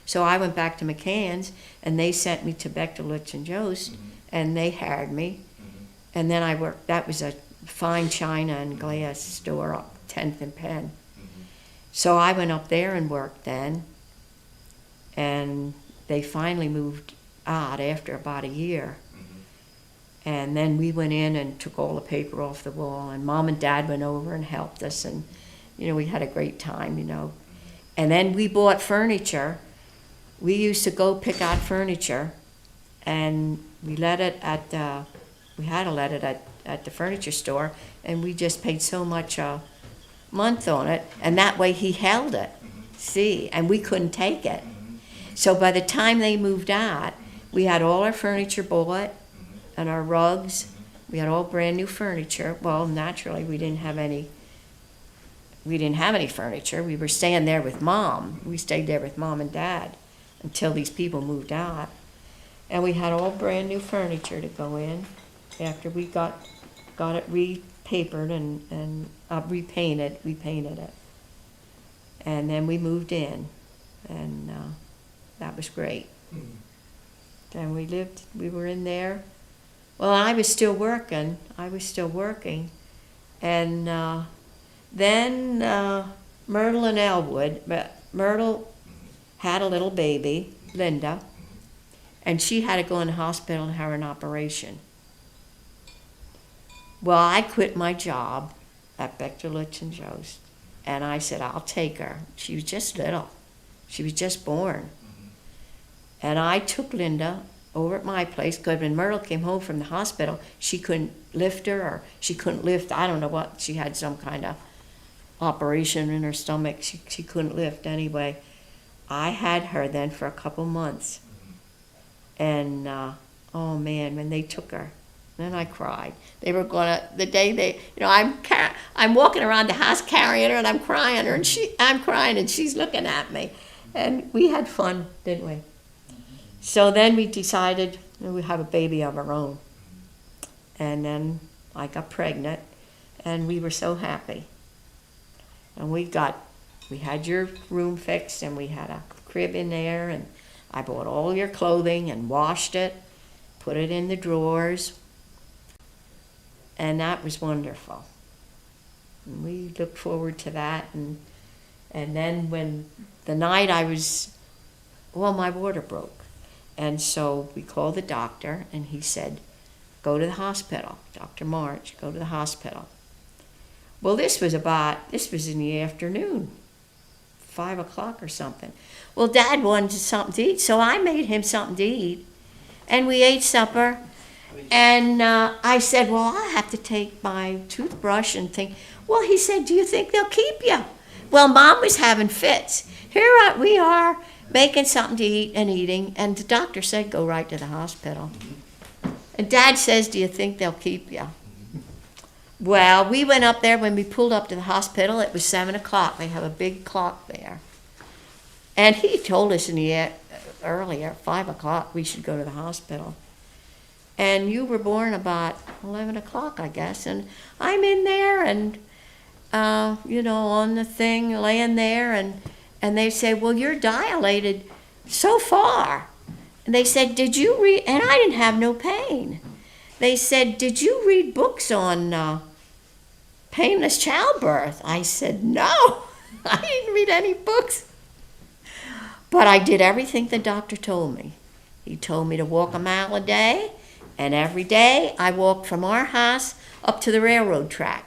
So I went back to McCann's, and they sent me to Bechtel and Jost, and they hired me. And then I worked, that was a fine china and glass store up 10th and Penn. So I went up there and worked then, and they finally moved out after about a year. And then we went in and took all the paper off the wall, and Mom and Dad went over and helped us, and we had a great time, And then we bought furniture. We used to go pick out furniture, and we let it we had to let it at the furniture store, and we just paid so much a month on it, and that way he held it, see, and we couldn't take it. So by the time they moved out, we had all our furniture bought, and our rugs. We had all brand new furniture. Well, naturally, we didn't have any furniture. We were staying there with Mom. We stayed there with Mom and Dad until these people moved out. And we had all brand new furniture to go in after we got it repapered and repainted. We painted it. And then we moved in, and that was great. And we were in there. Well, I was still working. And then Myrtle and Elwood, Myrtle had a little baby, Linda, and she had to go in the hospital and have an operation. Well, I quit my job at Bechtel and Jost, and I said, I'll take her. She was just little. She was just born. And I took Linda over at my place, because when Myrtle came home from the hospital, she couldn't lift her, or she couldn't lift, I don't know what, she had some kind of operation in her stomach. She couldn't lift anyway. I had her then for a couple months. And, oh man, when they took her, then I cried. They were the day I'm walking around the house carrying her, and I'm crying her, and I'm crying, and she's looking at me. And we had fun, didn't we? So then we decided we'd have a baby of our own. And then I got pregnant, and we were so happy. And we had your room fixed, and we had a crib in there, and I bought all your clothing and washed it, put it in the drawers, and that was wonderful. And we looked forward to that, and then when the night my water broke. And so we called the doctor, and he said, go to the hospital. Dr. March, go to the hospital. Well, this was in the afternoon, 5 o'clock or something. Well, Dad wanted something to eat, so I made him something to eat. And we ate supper, and I said, well, I'll have to take my toothbrush and think. Well, he said, do you think they'll keep you? Well, Mom was having fits. Here we are, making something to eat and eating, and the doctor said, go right to the hospital. And Dad says, do you think they'll keep you? Well, we went up there. When we pulled up to the hospital, it was 7 o'clock. They have a big clock there. And he told us earlier, 5 o'clock, we should go to the hospital. And you were born about 11 o'clock, I guess. And I'm in there and, on the thing, laying there, and they say, well, you're dilated so far. And they said, did you and I didn't have no pain. they said, "Did you read books on painless childbirth?" I said, "No, I didn't read any books." But I did everything the doctor told me. He told me to walk a mile a day, and every day I walked from our house up to the railroad track.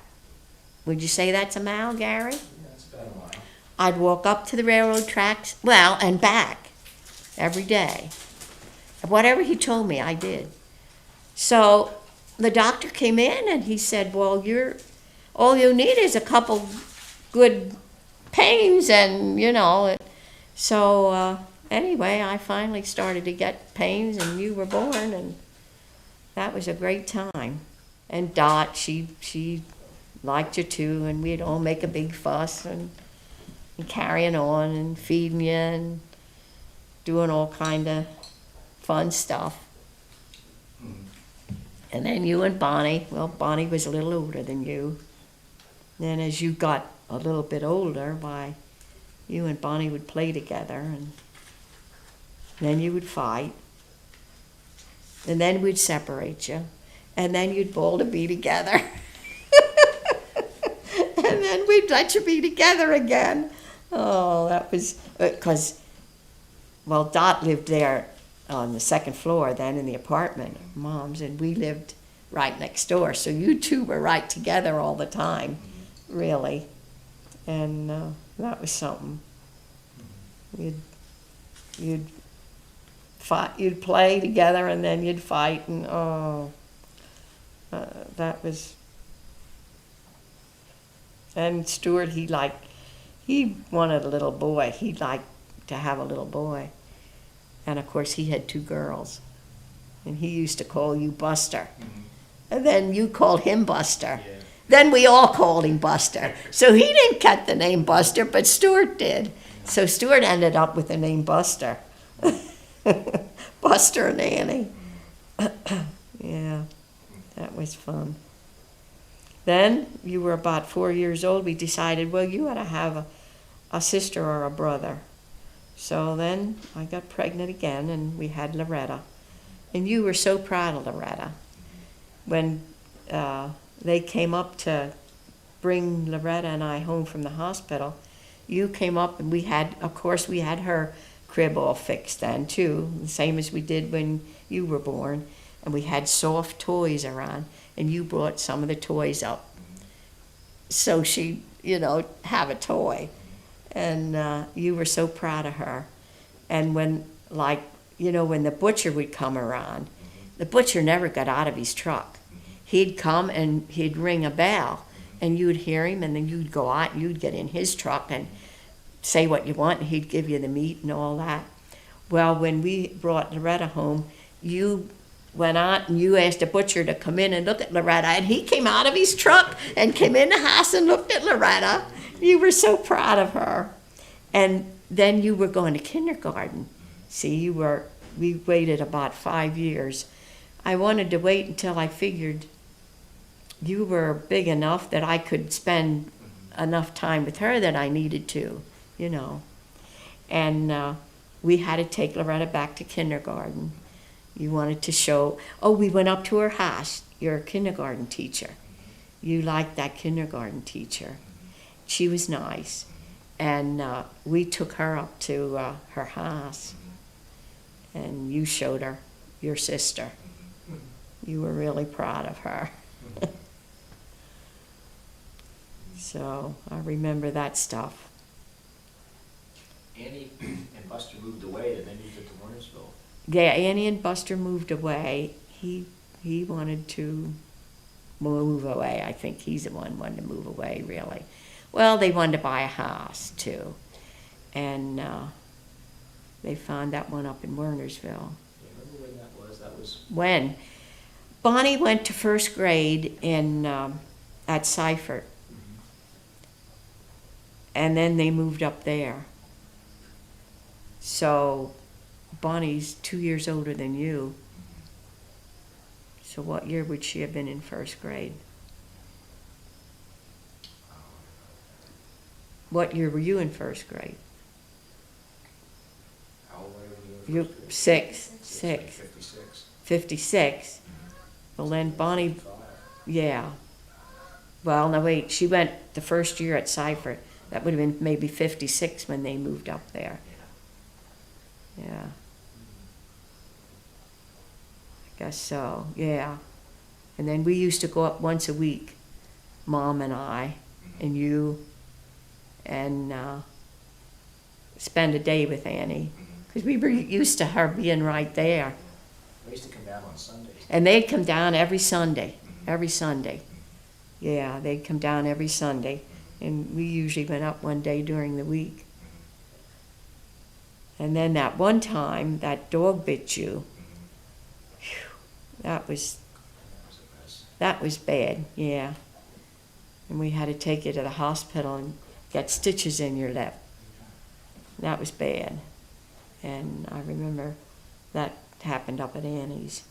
Would you say that's a mile, Gary? Yeah, it's about a mile. I'd walk up to the railroad tracks, well, and back every day. Whatever he told me, I did. So the doctor came in and he said, "Well, all you need is a couple good pains and, So anyway, I finally started to get pains and you were born, and that was a great time. And Dot, she liked you too, and we'd all make a big fuss and carrying on and feeding you and doing all kind of fun stuff. And then you and Bonnie, well, Bonnie was a little older than you. Then as you got a little bit older, why, you and Bonnie would play together, and then you would fight. And then we'd separate you. And then you'd bawl to be together. And then we'd let you be together again. Oh, that was, because, well, Dot lived there on the second floor then in the apartment, Mom's, and we lived right next door. So you two were right together all the time, really. And that was something. You'd fight, you'd play together, and then you'd fight, and that was. And Stuart, he wanted a little boy. He'd like to have a little boy, and of course he had two girls, and he used to call you Buster, and then you called him Buster. Yeah. Then we all called him Buster. So he didn't get the name Buster, but Stuart did. So Stuart ended up with the name Buster. Buster and Annie. Yeah, that was fun. Then you were about 4 years old. We decided, well, you ought to have a sister or a brother. So then I got pregnant again, and we had Loretta. And you were so proud of Loretta. When they came up to bring Loretta and I home from the hospital, you came up, and we had her crib all fixed then too, the same as we did when you were born. And we had soft toys around, and you brought some of the toys up so she'd, have a toy. And you were so proud of her. And when the butcher would come around, the butcher never got out of his truck. He'd come and he'd ring a bell, and you'd hear him, and then you'd go out and you'd get in his truck and say what you want, and he'd give you the meat and all that. Well, when we brought Loretta home, you went out and you asked the butcher to come in and look at Loretta, and he came out of his truck and came in the house and looked at Loretta. You were so proud of her. And then you were going to kindergarten. See, we waited about 5 years. I wanted to wait until I figured you were big enough that I could spend enough time with her that I needed to, And we had to take Loretta back to kindergarten. You wanted to show, we went up to her house, your kindergarten teacher. You liked that kindergarten teacher. She was nice. And we took her up to her house, and you showed her your sister. You were really proud of her. So I remember that stuff. Annie and Buster moved away, and then moved to Warnersville. Yeah, Annie and Buster moved away. He wanted to move away. I think he's the one wanted to move away, really. Well, they wanted to buy a house, too. And they found that one up in Wernersville. You remember when that was? That was... When? Bonnie went to first grade at Seifert. And then they moved up there. So Bonnie's 2 years older than you. So what year would she have been in first grade? What year were you in first grade? How old were you in You first grade? 6. 56. 56. Well, then Bonnie, yeah. Well, no, wait, she went the first year at Seifert. That would have been maybe 56 when they moved up there. Yeah. I guess so, yeah. And then we used to go up once a week, Mom and I, and you, and spend a day with Annie. Because we were used to her being right there. They used to come down on Sundays. And they'd come down every Sunday, every Sunday. Yeah, they'd come down every Sunday. And we usually went up one day during the week. And then that one time, that dog bit you. Whew, that was bad, yeah. And we had to take you to the hospital and get stitches in your lip. That was bad. And I remember that happened up at Annie's.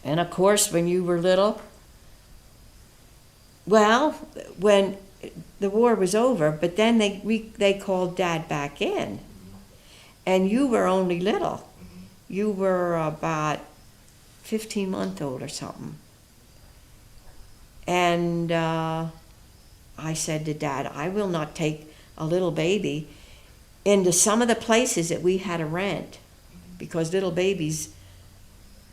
And of course, when you were little, well, when the war was over, but then they called Dad back in, and you were only little. You were about 15-month-old or something. And I said to Dad, I will not take a little baby into some of the places that we had to rent, because little babies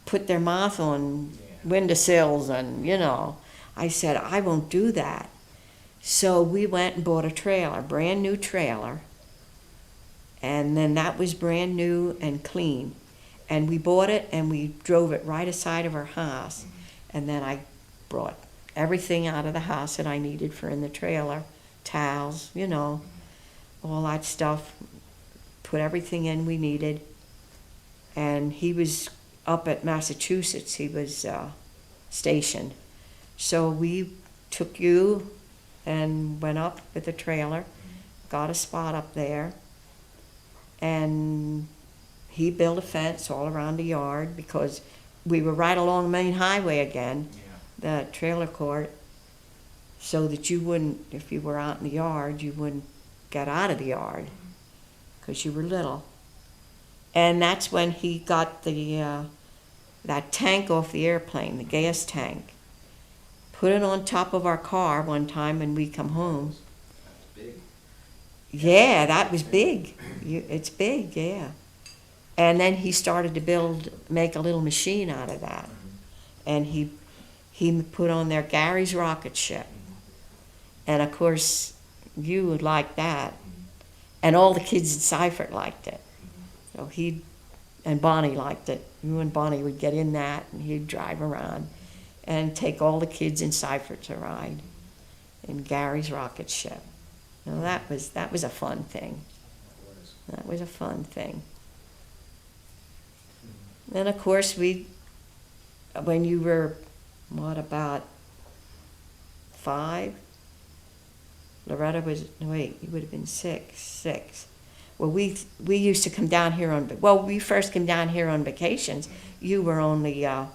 put their mouth on windowsills and, you know. I said, I won't do that. So we went and bought a trailer, brand new trailer. And then that was brand new and clean. And we bought it and we drove it right aside of our house. And then I brought everything out of the house that I needed for in the trailer, towels, you know, all that stuff, put everything in we needed. And he was up at Massachusetts, he was stationed. So we took you and went up with the trailer, got a spot up there, and he built a fence all around the yard because we were right along Main Highway again, the trailer court, so that you wouldn't, if you were out in the yard, you wouldn't get out of the yard because you were little. And that's when he got the that tank off the airplane, the gas tank. Put it on top of our car one time when we come home. That's big. Yeah, that was big. It's big, yeah. And then he started to make a little machine out of that. And he put on there Gary's rocket ship. And of course, you would like that. And all the kids in Seifert liked it. So and Bonnie liked it. You and Bonnie would get in that and he'd drive around and take all the kids in Seifert to ride in Gary's rocket ship. Now that was a fun thing. That was a fun thing. Then of course when you were, about 5? Loretta was, no wait, you would have been 6. Well, we used to come down here we first came down here on vacations. You were only, let's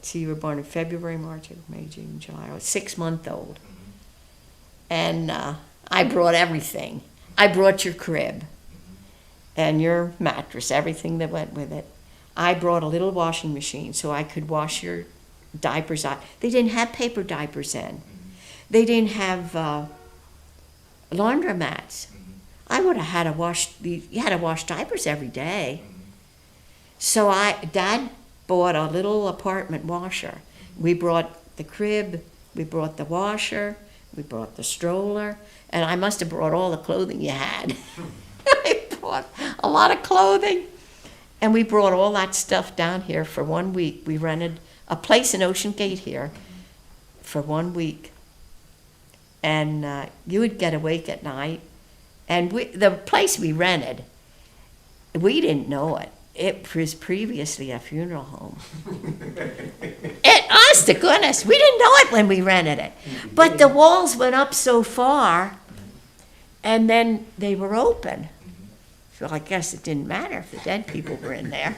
see, you were born in February, March, May, June, July. I was 6-month-old. And I brought everything. I brought your crib and your mattress, everything that went with it. I brought a little washing machine so I could wash your diapers out. They didn't have paper diapers then. They didn't have laundromats. I would have had to you had to wash diapers every day. So Dad bought a little apartment washer. We brought the crib, we brought the washer, we brought the stroller, and I must have brought all the clothing you had. I bought a lot of clothing. And we brought all that stuff down here for 1 week. We rented a place in Ocean Gate here for 1 week. And you would get awake at night. And the place we rented, we didn't know it. It was previously a funeral home. Honest to goodness, we didn't know it when we rented it. But the walls went up so far, and then they were open. So I guess it didn't matter if the dead people were in there.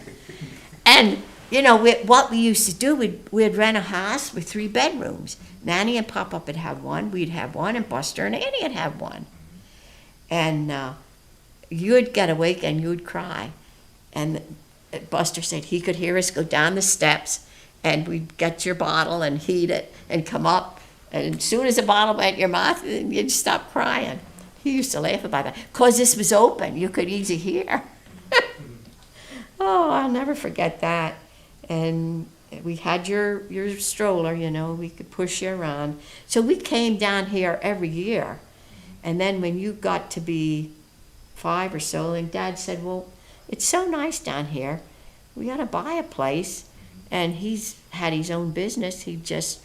And, what we used to do, we'd rent a house with 3 bedrooms. Nanny and Pop-Up would have one, we'd have one, and Buster and Annie would have one. And you'd get awake and you'd cry. And Buster said he could hear us go down the steps, and we'd get your bottle and heat it and come up. And as soon as the bottle went in your mouth, you'd stop crying. He used to laugh about that. Because this was open, you could easily hear. Oh, I'll never forget that. And we had your stroller, you know, we could push you around. So we came down here every year. And then when you got to be 5 or so, and Dad said, well, it's so nice down here. We got to buy a place. And he's had his own business. He'd just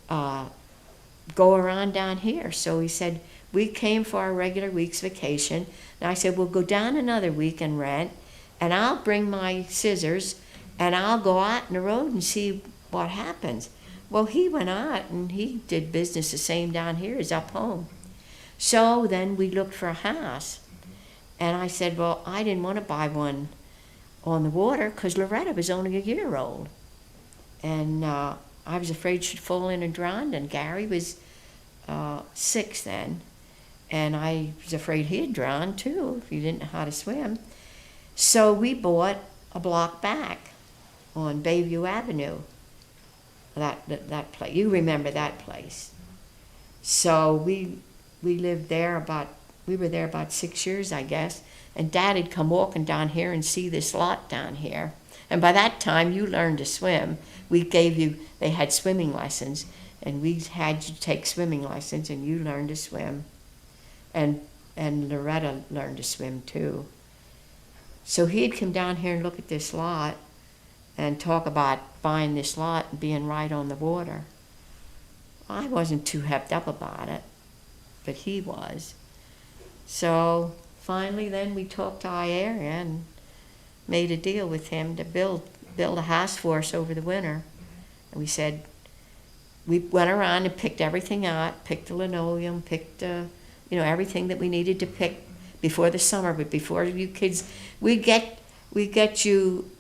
go around down here. So he said, we came for our regular week's vacation. And I said, we'll go down another week and rent. And I'll bring my scissors and I'll go out in the road and see what happens. Well, he went out and he did business the same down here as up home. So then we looked for a house. And I said, well, I didn't want to buy one on the water because Loretta was only a year old. And I was afraid she'd fall in and drown, and Gary was 6 then. And I was afraid he'd drown too if he didn't know how to swim. So we bought a block back on Bayview Avenue, that place. You remember that place. So we lived there we were there about 6 years, I guess. And Dad had come walking down here and see this lot down here. And by that time, you learned to swim. They had swimming lessons, and we had you take swimming lessons, and you learned to swim. And Loretta learned to swim too. So he'd come down here and look at this lot and talk about buying this lot and being right on the water. I wasn't too hepped up about it, but he was. So finally then we talked to Area and made a deal with him to build a house for us over the winter. And we said, we went around and picked everything out, picked the linoleum, picked everything that we needed to pick before the summer. But before you kids, we'd get you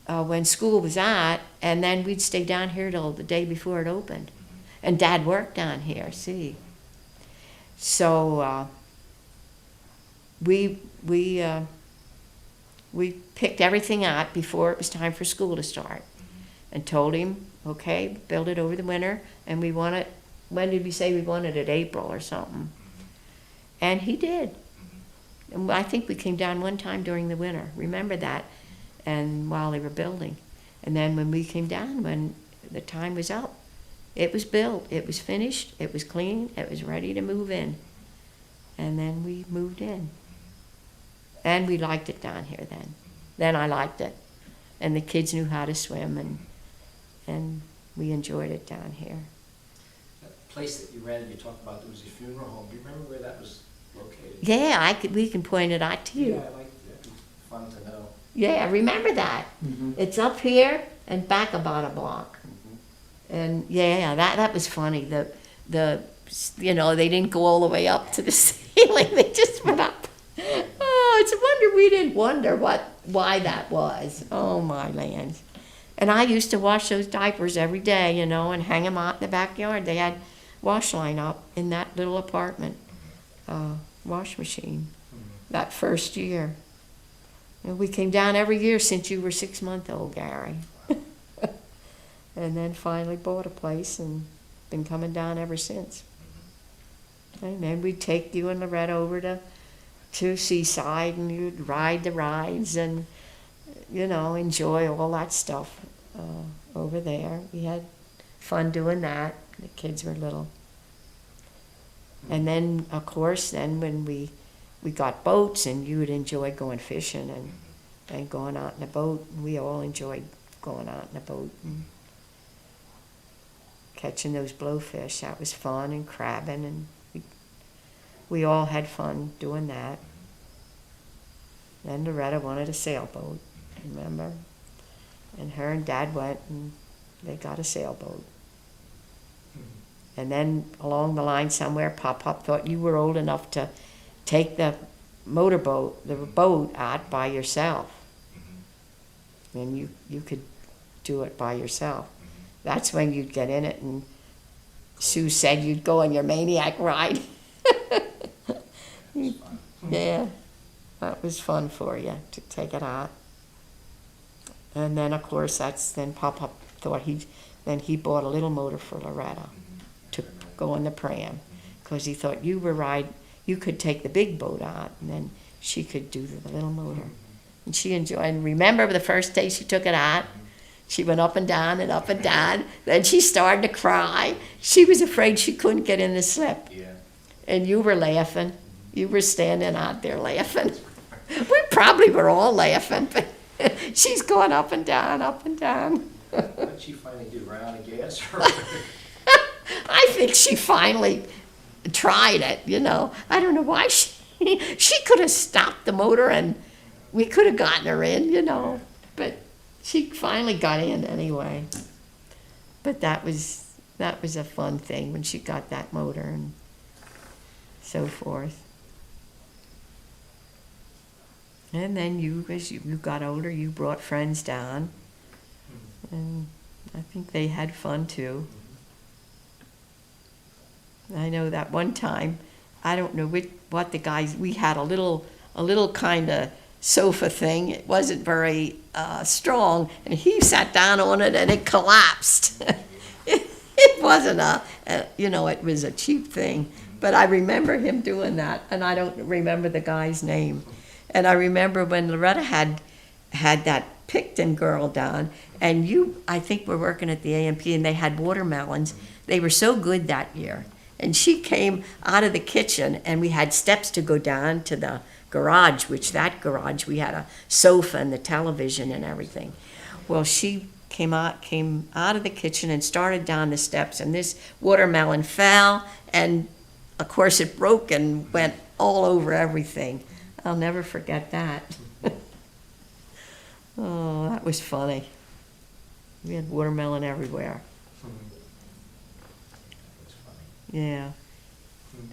when school was out, and then we'd stay down here till the day before it opened. And Dad worked down here, see. So we picked everything out before it was time for school to start, and told him, okay, build it over the winter, and we want it, when did we say we wanted it? April or something. And he did. And I think we came down one time during the winter, remember that, and while they were building. And then when we came down, when the time was up, it was built, it was finished, it was clean, it was ready to move in. And then we moved in. And we liked it down here then. Then I liked it. And the kids knew how to swim, and we enjoyed it down here. That place that you rented, you talked about, there was a funeral home. Do you remember where that was located? Yeah, we can point it out to you. Yeah, that'd be fun to know. Yeah, remember that. Mm-hmm. It's up here and back about a block. Mm-hmm. And yeah, that was funny. The they didn't go all the way up to the ceiling. They just went up. Oh, it's a wonder we didn't wonder why that was. Oh my lands. And I used to wash those diapers every day, and hang them out in the backyard. They had wash line up in that little apartment, wash machine, that first year. And we came down every year since you were 6-month-old, Gary. And then finally bought a place and been coming down ever since. And then we'd take you and Loretta over to Seaside, and you'd ride the rides and, enjoy all that stuff over there. We had fun doing that. The kids were little. And then, of course, when we got boats, and you would enjoy going fishing and going out in a boat. We all enjoyed going out in a boat and catching those blowfish. That was fun, and crabbing, and we all had fun doing that. Then Loretta wanted a sailboat, remember? And her and Dad went, and they got a sailboat. And then along the line somewhere, Pop-Pop thought you were old enough to take the boat out by yourself. And you could do it by yourself. That's when you'd get in it, and Sue said you'd go on your maniac ride. Yeah, that was fun for you to take it out. And then, of course, then Papa thought then he bought a little motor for Loretta to go on the pram, because he thought you could take the big boat out, and then she could do the little motor. And she enjoyed, and remember the first day she took it out, she went up and down and up and down, then she started to cry. She was afraid she couldn't get in the slip. Yeah. And you were laughing. You were standing out there laughing. We probably were all laughing, but she's going up and down, up and down. What did she finally do, run out of gas? I think she finally tried it, you know. I don't know why she could have stopped the motor and we could have gotten her in, you know. But she finally got in anyway. But that was a fun thing when she got that motor and so forth. And then as you got older, you brought friends down. And I think they had fun too. I know that one time, I don't know what the guys, we had a little kind of sofa thing. It wasn't very strong, and he sat down on it and it collapsed. It wasn't it was a cheap thing, but I remember him doing that, and I don't remember the guy's name. And I remember when Loretta had that Picton girl down, and you, I think, were working at the AMP, and they had watermelons. They were so good that year. And she came out of the kitchen, and we had steps to go down to the garage, that garage, we had a sofa and the television and everything. Well, she came out of the kitchen and started down the steps, and this watermelon fell, and of course it broke and went all over everything. I'll never forget that. Oh, that was funny. We had watermelon everywhere. That's funny. Yeah. Hmm.